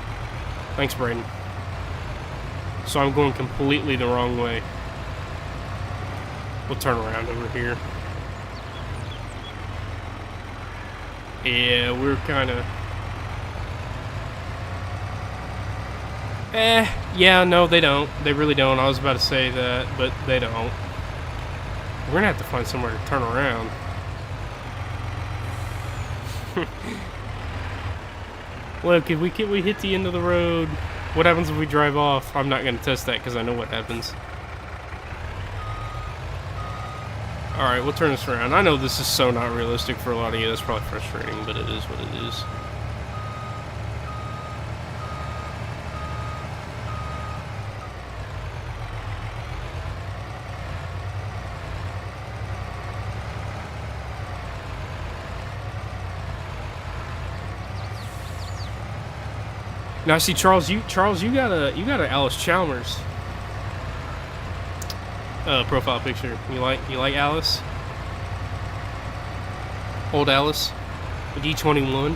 Thanks, Braden. So I'm going completely the wrong way. We'll turn around over here. Yeah, we're kind of... yeah, no, they don't. They really don't. I was about to say that, but they don't. We're gonna have to find somewhere to turn around. Look, if we hit the end of the road, what happens if we drive off? I'm not going to test that because I know what happens. Alright, we'll turn this around. I know this is so not realistic for a lot of you. That's probably frustrating, but it is what it is. Now, see, Charles, you got a Alice Chalmers profile picture. You like Alice? Old Alice, the D21.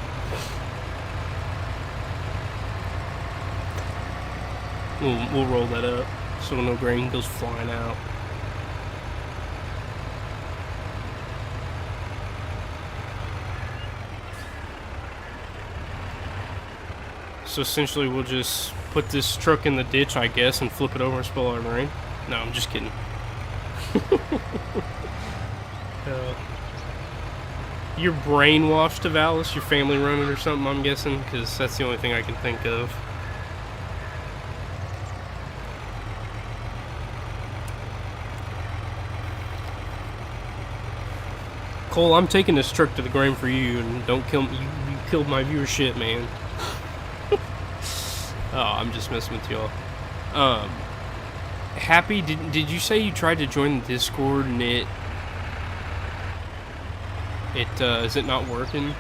We'll roll that up so no grain goes flying out. So essentially we'll just put this truck in the ditch, I guess, and flip it over and spill our rain. No, I'm just kidding. You're brainwashed of Alice, your family run it or something, I'm guessing, because that's the only thing I can think of. Cole, I'm taking this truck to the grain for you, and don't kill me. You killed my viewership, man. Oh, I'm just messing with y'all. Happy, did you say you tried to join the Discord and is it not working?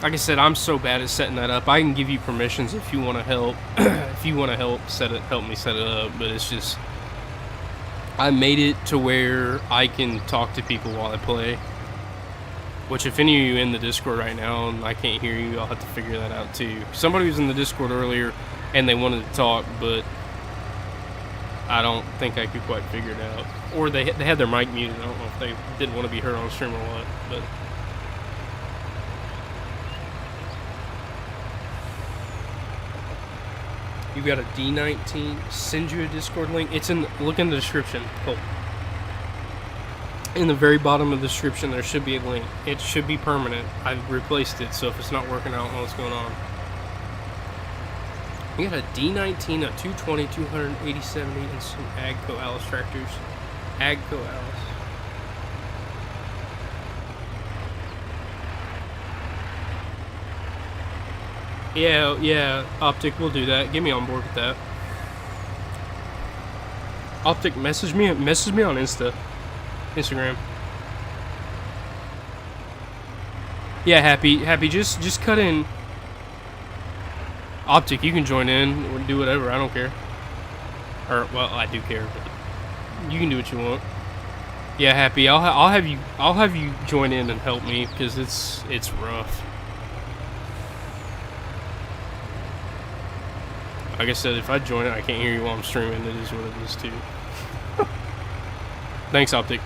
Like I said, I'm so bad at setting that up. I can give you permissions if you want to help. If you want to help me set it up, but it's just I made it to where I can talk to people while I play. Which, if any of you in the Discord right now and I can't hear you, I'll have to figure that out too. Somebody was in the Discord earlier and they wanted to talk, but I don't think I could quite figure it out. Or they had their mic muted. I don't know if they didn't want to be heard on stream or what, but... You got a D19. Send you a Discord link. It's in. Look in the description. Cool. In the very bottom of the description, there should be a link. It should be permanent. I've replaced it, so if it's not working, I don't know what's going on. We got a D19, a 220, 280, and some Agco Alice tractors. Agco Alice. Yeah, Optic, we'll do that. Get me on board with that. Optic, message me on Instagram. Yeah, happy. Just cut in. Optic, you can join in or do whatever. I don't care. Or well, I do care, but you can do what you want. Yeah, happy. I'll have you join in and help me because it's rough. Like I said, if I join it, I can't hear you while I'm streaming. It is what it is too. Thanks, Optic.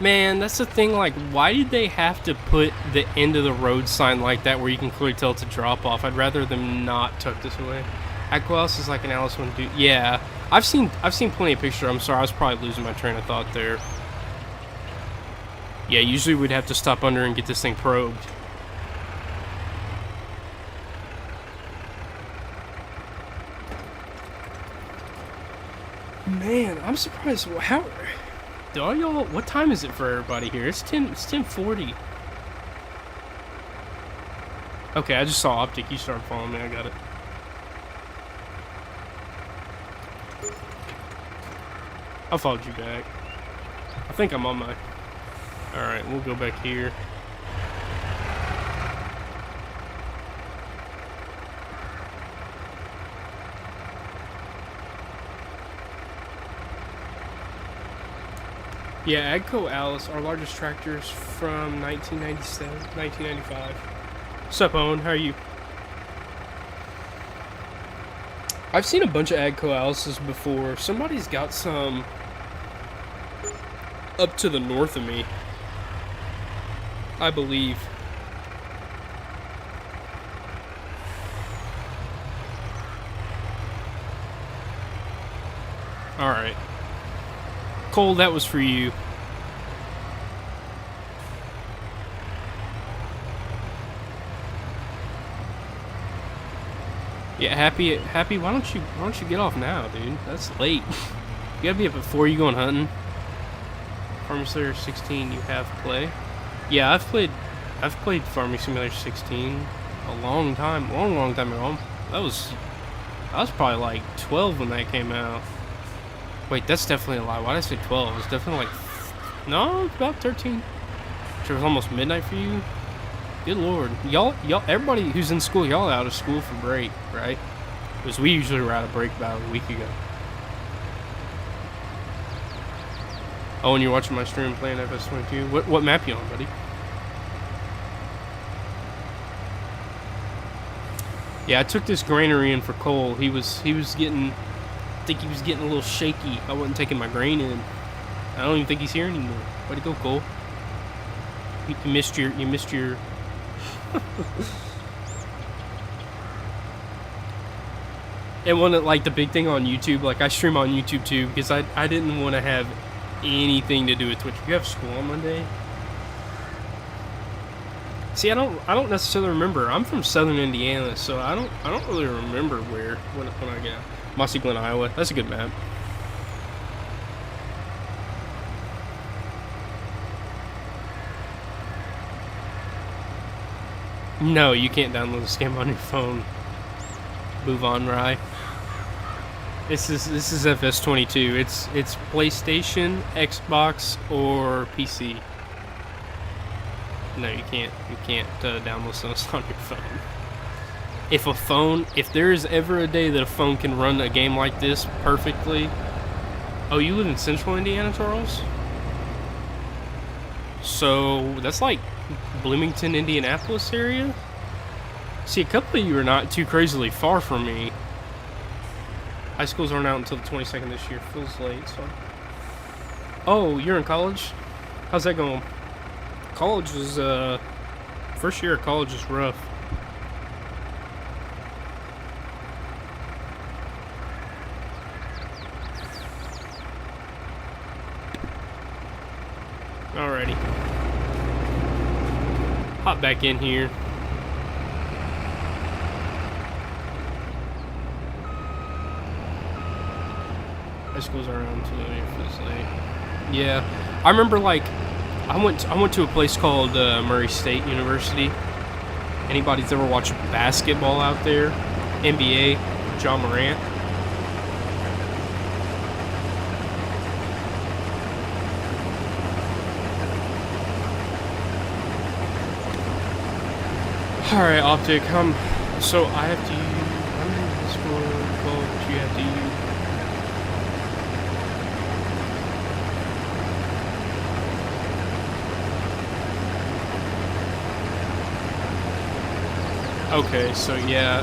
Man, that's the thing, like, why did they have to put the end of the road sign like that where you can clearly tell it's a drop off? I'd rather them not tuck this away. Aqualis is like an Alice one dude. Yeah. I've seen plenty of pictures. I'm sorry, I was probably losing my train of thought there. Yeah, usually we'd have to stop under and get this thing probed. Man, I'm surprised. How do all y'all? What time is it for everybody here? It's 10:40. Okay, I just saw Optic. You started following me. I got it. I followed you back. I think I'm on my. All right, we'll go back here. Yeah, Agco Alice, our largest tractors from 1997, 1995. Sup, Owen? How are you? I've seen a bunch of Agco Alices before. Somebody's got some up to the north of me, I believe. Alright. Cole, that was for you. Yeah, happy. Why don't you get off now, dude? That's late. You gotta be up at 4. You going hunting? Farming Simulator 16. You have play? Yeah, I've played Farming Simulator 16 a long time ago. That was probably like 12 when that came out. Wait, that's definitely a lie. Why did I say 12? It's definitely like... No, it's about 13. So it was almost midnight for you? Good lord. Y'all, everybody who's in school, y'all out of school for break, right? Because we usually were out of break about a week ago. Oh, and you're watching my stream playing FS22? What map you on, buddy? Yeah, I took this granary in for Cole. He was getting... I think he was getting a little shaky. I wasn't taking my grain in. I don't even think he's here anymore. Way to go, Cole. You missed your It wasn't like the big thing on YouTube. Like I stream on YouTube too because I didn't want to have anything to do with Twitch. You have school on Monday? See, I don't necessarily remember. I'm from Southern Indiana, so I don't really remember when I got Mossy Glen, Iowa. That's a good map. No, you can't download this game on your phone. Move on, Rye. This is FS22. It's PlayStation, Xbox, or PC. No, you can't download this on your phone. If there is ever a day that a phone can run a game like this perfectly. Oh, you live in Central Indiana, Charles? So that's like Bloomington, Indianapolis area. See, a couple of you are not too crazily far from me. High schools aren't out until the 22nd this year. Feels late, so. Oh, you're in college? How's that going? College is, first year of college is rough. Alrighty. hop back in here. High school's around 2 years late. Yeah, I remember like I went to a place called Murray State University. Anybody's ever watched basketball out there? NBA, John Morant. All right, Optic. So I have to use. I'm in this code, but you have to use. Okay, so yeah,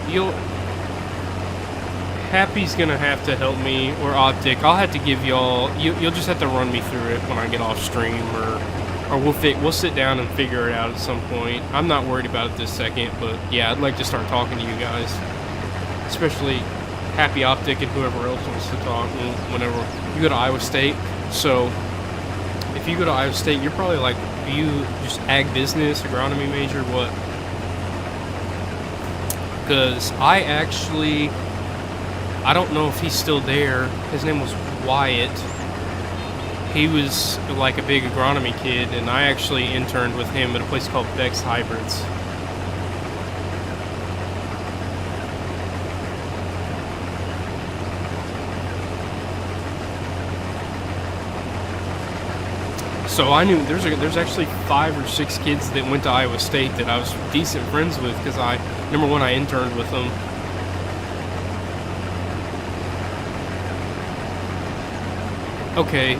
Happy's gonna have to help me, or Optic. I'll have to give y'all. You'll just have to run me through it when I get off stream, or we'll sit down and figure it out at some point. I'm not worried about it this second, but yeah, I'd like to start talking to you guys, especially Happy, Optic, and whoever else wants to talk whenever you go to Iowa State. So if you go to Iowa State, you're probably like, do you just ag business, agronomy major, what? Because I don't know if he's still there. His name was Wyatt. He was like a big agronomy kid, and I actually interned with him at a place called Beck's Hybrids. So I knew there's actually 5 or 6 kids that went to Iowa State that I was decent friends with, because number one, I interned with them. Okay,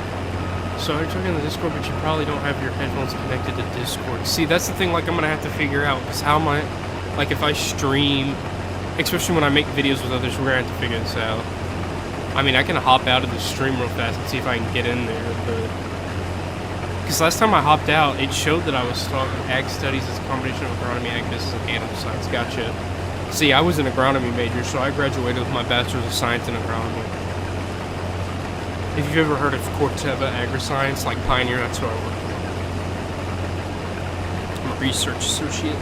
so you're talking on the Discord, but you probably don't have your headphones connected to Discord. See, that's the thing, like, I'm gonna have to figure out, because how am I, like, if I stream, especially when I make videos with others, we're gonna have to figure this out. I mean, I can hop out of the stream real fast and see if I can get in there, but... Because last time I hopped out, it showed that I was talking ag studies as a combination of agronomy, ag business, and animal science. Gotcha. See, I was an agronomy major, so I graduated with my bachelor's of science in agronomy. If you've ever heard of Corteva Agriscience, like Pioneer, that's who I work for. I'm a research associate.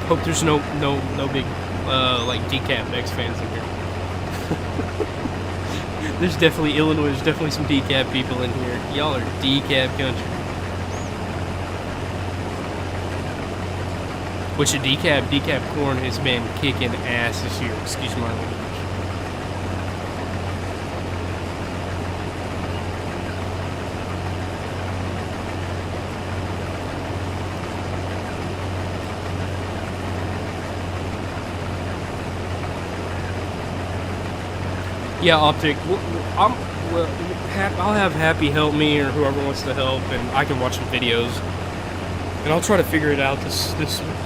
Hope there's no big like decaf X fans in here. There's definitely Illinois. There's definitely some decaf people in here. Y'all are decaf country. Which a decaf corn has been kicking ass this year. Excuse my language. Yeah, Optic. I'll have Happy help me, or whoever wants to help, and I can watch some videos. And I'll try to figure it out this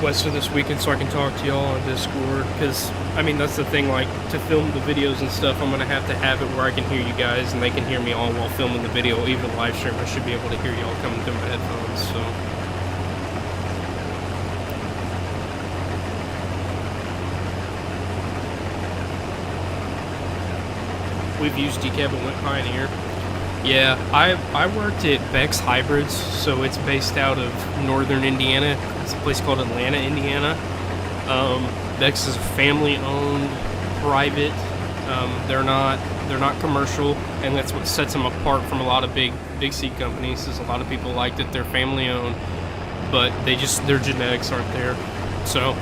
rest of this weekend so I can talk to y'all on Discord. Because, I mean, that's the thing, like, to film the videos and stuff, I'm going to have it where I can hear you guys, and they can hear me all while filming the video. Even live stream, I should be able to hear y'all coming through my headphones, so... We've used decaf and went Pioneer. Yeah, I worked at Beck's Hybrids, so it's based out of northern Indiana. It's a place called Atlanta, Indiana. Beck's is family-owned, private. They're not commercial, and that's what sets them apart from a lot of big seed companies. Is a lot of people like that they're family-owned, but their genetics aren't there. So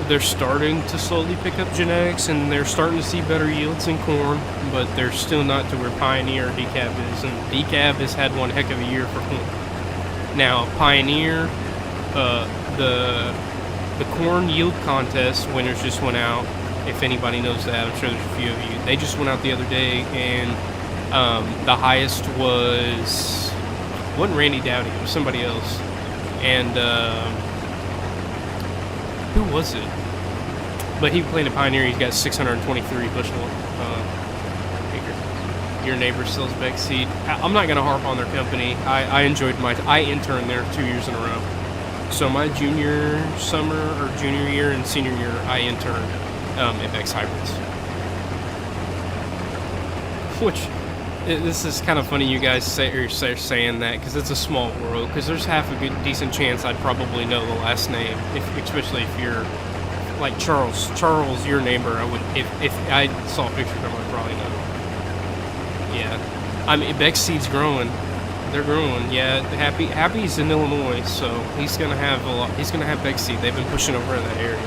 they're starting to slowly pick up genetics, and they're starting to see better yields in corn, but they're still not to where Pioneer or Decaf is, and Decaf has had one heck of a year for corn. Now, Pioneer, the corn yield contest winners just went out. If anybody knows that, I'm sure there's a few of you. They just went out the other day, and the highest wasn't Randy Dowdy, it was somebody else. And who was it? But he planted Pioneer. He's got 623 bushel acre. Your neighbor sells Beck seed. I'm not gonna harp on their company. I enjoyed I interned there 2 years in a row. So my junior year and senior year, I interned at Beck's Hybrids. Which This is kind of funny you guys are saying that, because it's a small world. Because there's half a good decent chance I'd probably know the last name, especially if you're like Charles. Charles, your neighbor, I would if I saw a picture of him, I'd probably know. Yeah, I mean Beck's seed's growing. They're growing. Yeah, Happy's in Illinois, so he's gonna have a lot. He's gonna have Beck's seed. They've been pushing over in that area.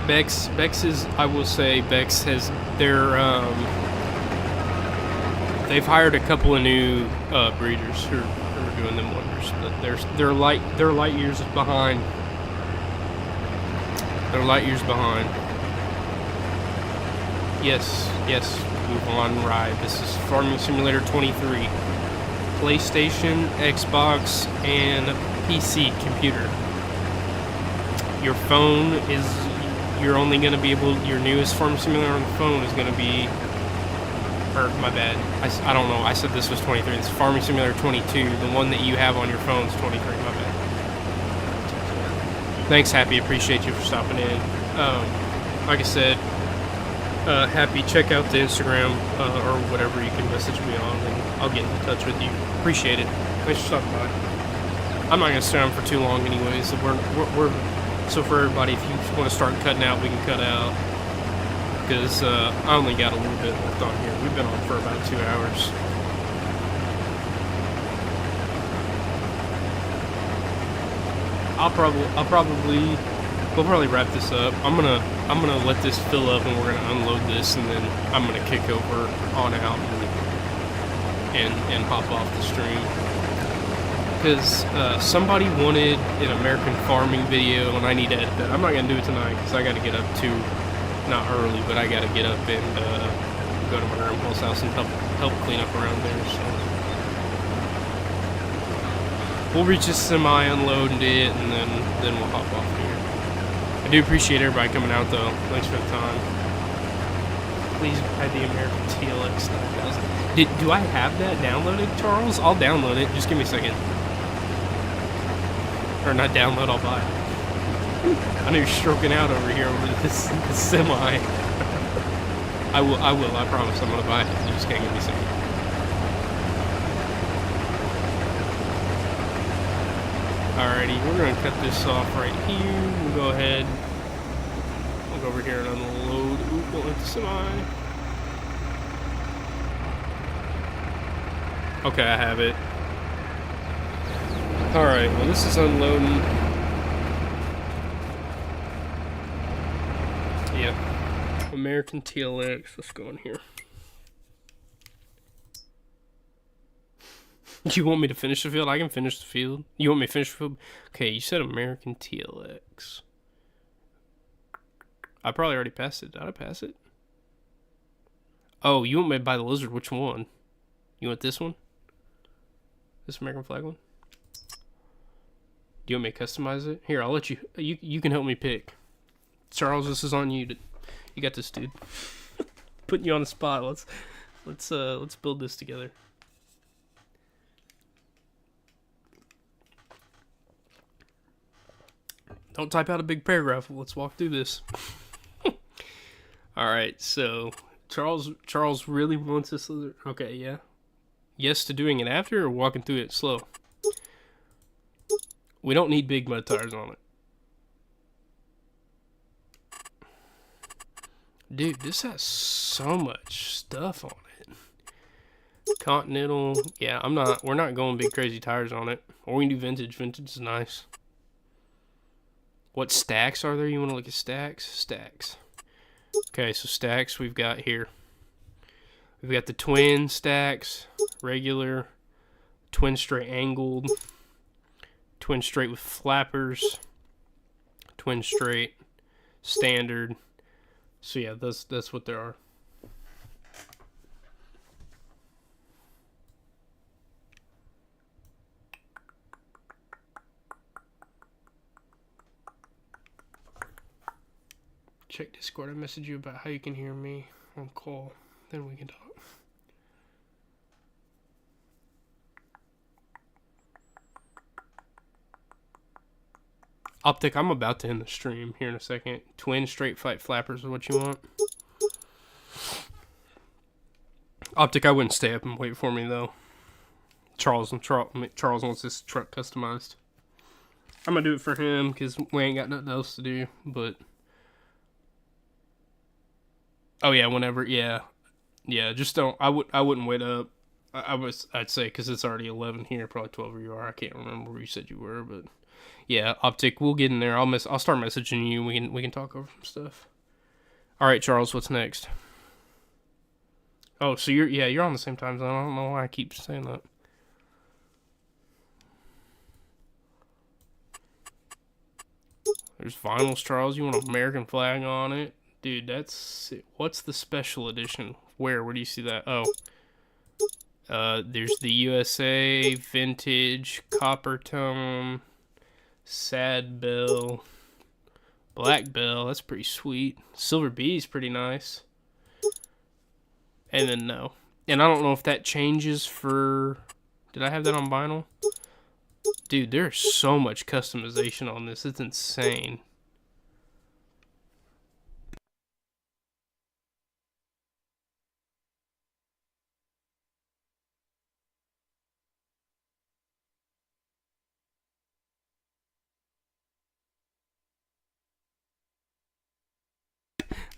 Bex is, I will say, Bex has they've hired a couple of new breeders who are doing them wonders, but they're light years behind. They're light years behind. Yes, move on, ride. This is Farming Simulator 23, PlayStation, Xbox, and PC computer. Your phone is. You're only going to be able, your newest Farm Simulator on the phone is going to be, or my bad, I don't know, I said this was 23, it's Farming Simulator 22, the one that you have on your phone is 23, my bad. Thanks, Happy, appreciate you for stopping in. Like I said, Happy, check out the Instagram, or whatever you can message me on, and I'll get in touch with you. Appreciate it. Thanks for stopping by. I'm not going to stay on for too long anyways, so for everybody, if you want to start cutting out, we can cut out. Because I only got a little bit left on here. We've been on for about 2 hours. We'll probably wrap this up. I'm gonna let this fill up, and we're gonna unload this, and then I'm gonna kick over on out and hop off the stream. Because somebody wanted an American farming video, and I need to edit that. I'm not going to do it tonight, because I got to get up not early, but I got to get up and go to my grandpa's house and help clean up around there, so. We'll reach a semi, unload it, and then we'll hop off here. I do appreciate everybody coming out, though. Thanks for the time. Please buy the American TLX 9000. Do I have that downloaded, Charles? I'll download it. Just give me a second. Or not download, I'll buy it. I know you're stroking out over here over this semi. I will, I promise I'm gonna buy it. You just can't give me a second. Alrighty, we're gonna cut this off right here. We'll go ahead. We'll go over here and unload. Oop, don't let the semi. Okay, I have it. Alright, well this is unloading. Yeah. American TLX, let's go in here. You want me to finish the field? I can finish the field. You want me to finish the field? Okay, you said American TLX. I probably already passed it. Did I pass it? Oh, you want me to buy the lizard? Which one? You want this one? This American flag one? Do you want me to customize it? Here, I'll let you. You can help me pick. Charles, this is on you. You got this, dude. Putting you on the spot. Let's build this together. Don't type out a big paragraph. Let's walk through this. All right, so Charles really wants this lizard. Okay, yeah. Yes to doing it after or walking through it slow. We don't need big mud tires on it. Dude, this has so much stuff on it. Continental. Yeah, we're not going big crazy tires on it. Or we can do vintage. Vintage is nice. What stacks are there? You want to look at stacks? Stacks. Okay, so stacks we've got here. We've got the twin stacks, regular, twin straight angled, twin straight with flappers, twin straight, standard. So yeah, that's what there are. Check Discord. I messaged you about how you can hear me on call. Then we can talk. Optic, I'm about to end the stream here in a second. Twin straight fight flappers is what you want. Optic, I wouldn't stay up and wait for me though. Charles wants this truck customized. I'm gonna do it for him because we ain't got nothing else to do. But oh yeah, whenever, yeah, just don't. I wouldn't wait up. I'd say because it's already 11 here, probably 12 where you are. I can't remember where you said you were, but yeah, Optic, we'll get in there. I'll start messaging you. We can talk over some stuff. All right, Charles, what's next? Oh, so you're on the same time zone. I don't know why I keep saying that. There's vinyls, Charles. You want an American flag on it? Dude, that's... What's the special edition? Where do you see that? Oh. There's the USA, Vintage, Copper Tone, Sad Bell, Black Bell. That's pretty sweet. Silver B's pretty nice. And then no. And I don't know if that changes for... Did I have that on vinyl? Dude, there's so much customization on this. It's insane.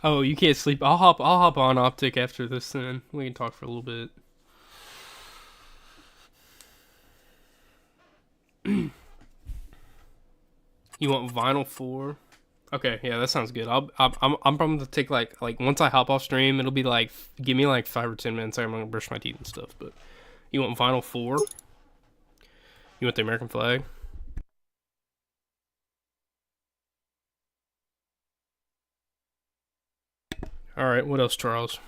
Oh, you can't sleep. I'll hop on Optic after this then. We can talk for a little bit. You want vinyl 4? Okay, yeah, that sounds good. I'm probably gonna take like once I hop off stream, it'll be like give me like 5 or 10 minutes. I'm gonna brush my teeth and stuff. But you want vinyl 4? You want the American flag? All right, what else, Charles?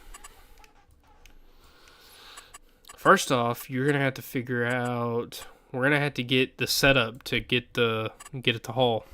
First off, you're gonna have to figure out. We're gonna have to get the setup to get it to haul.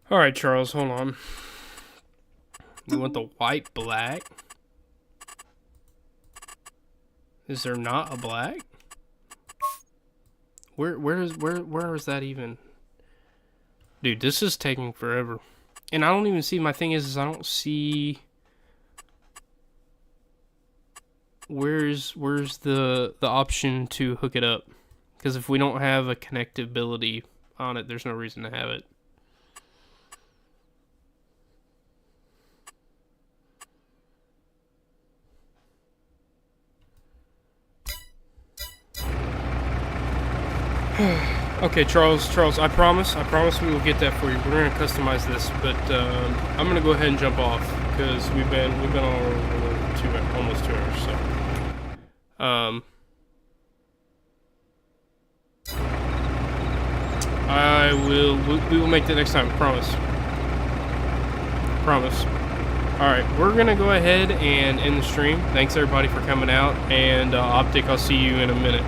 All right, Charles, hold on. You want the white black? Is there not a black? Where is that even? Dude, this is taking forever. And I don't even see, my thing is I don't see where's the option to hook it up? Because if we don't have a connectability on it, there's no reason to have it. Okay, Charles, I promise we will get that for you. We're gonna customize this, but I'm gonna go ahead and jump off because we've been on almost 2 hours. So, we will make that next time. Promise. All right, we're gonna go ahead and end the stream. Thanks everybody for coming out, and Optic, I'll see you in a minute.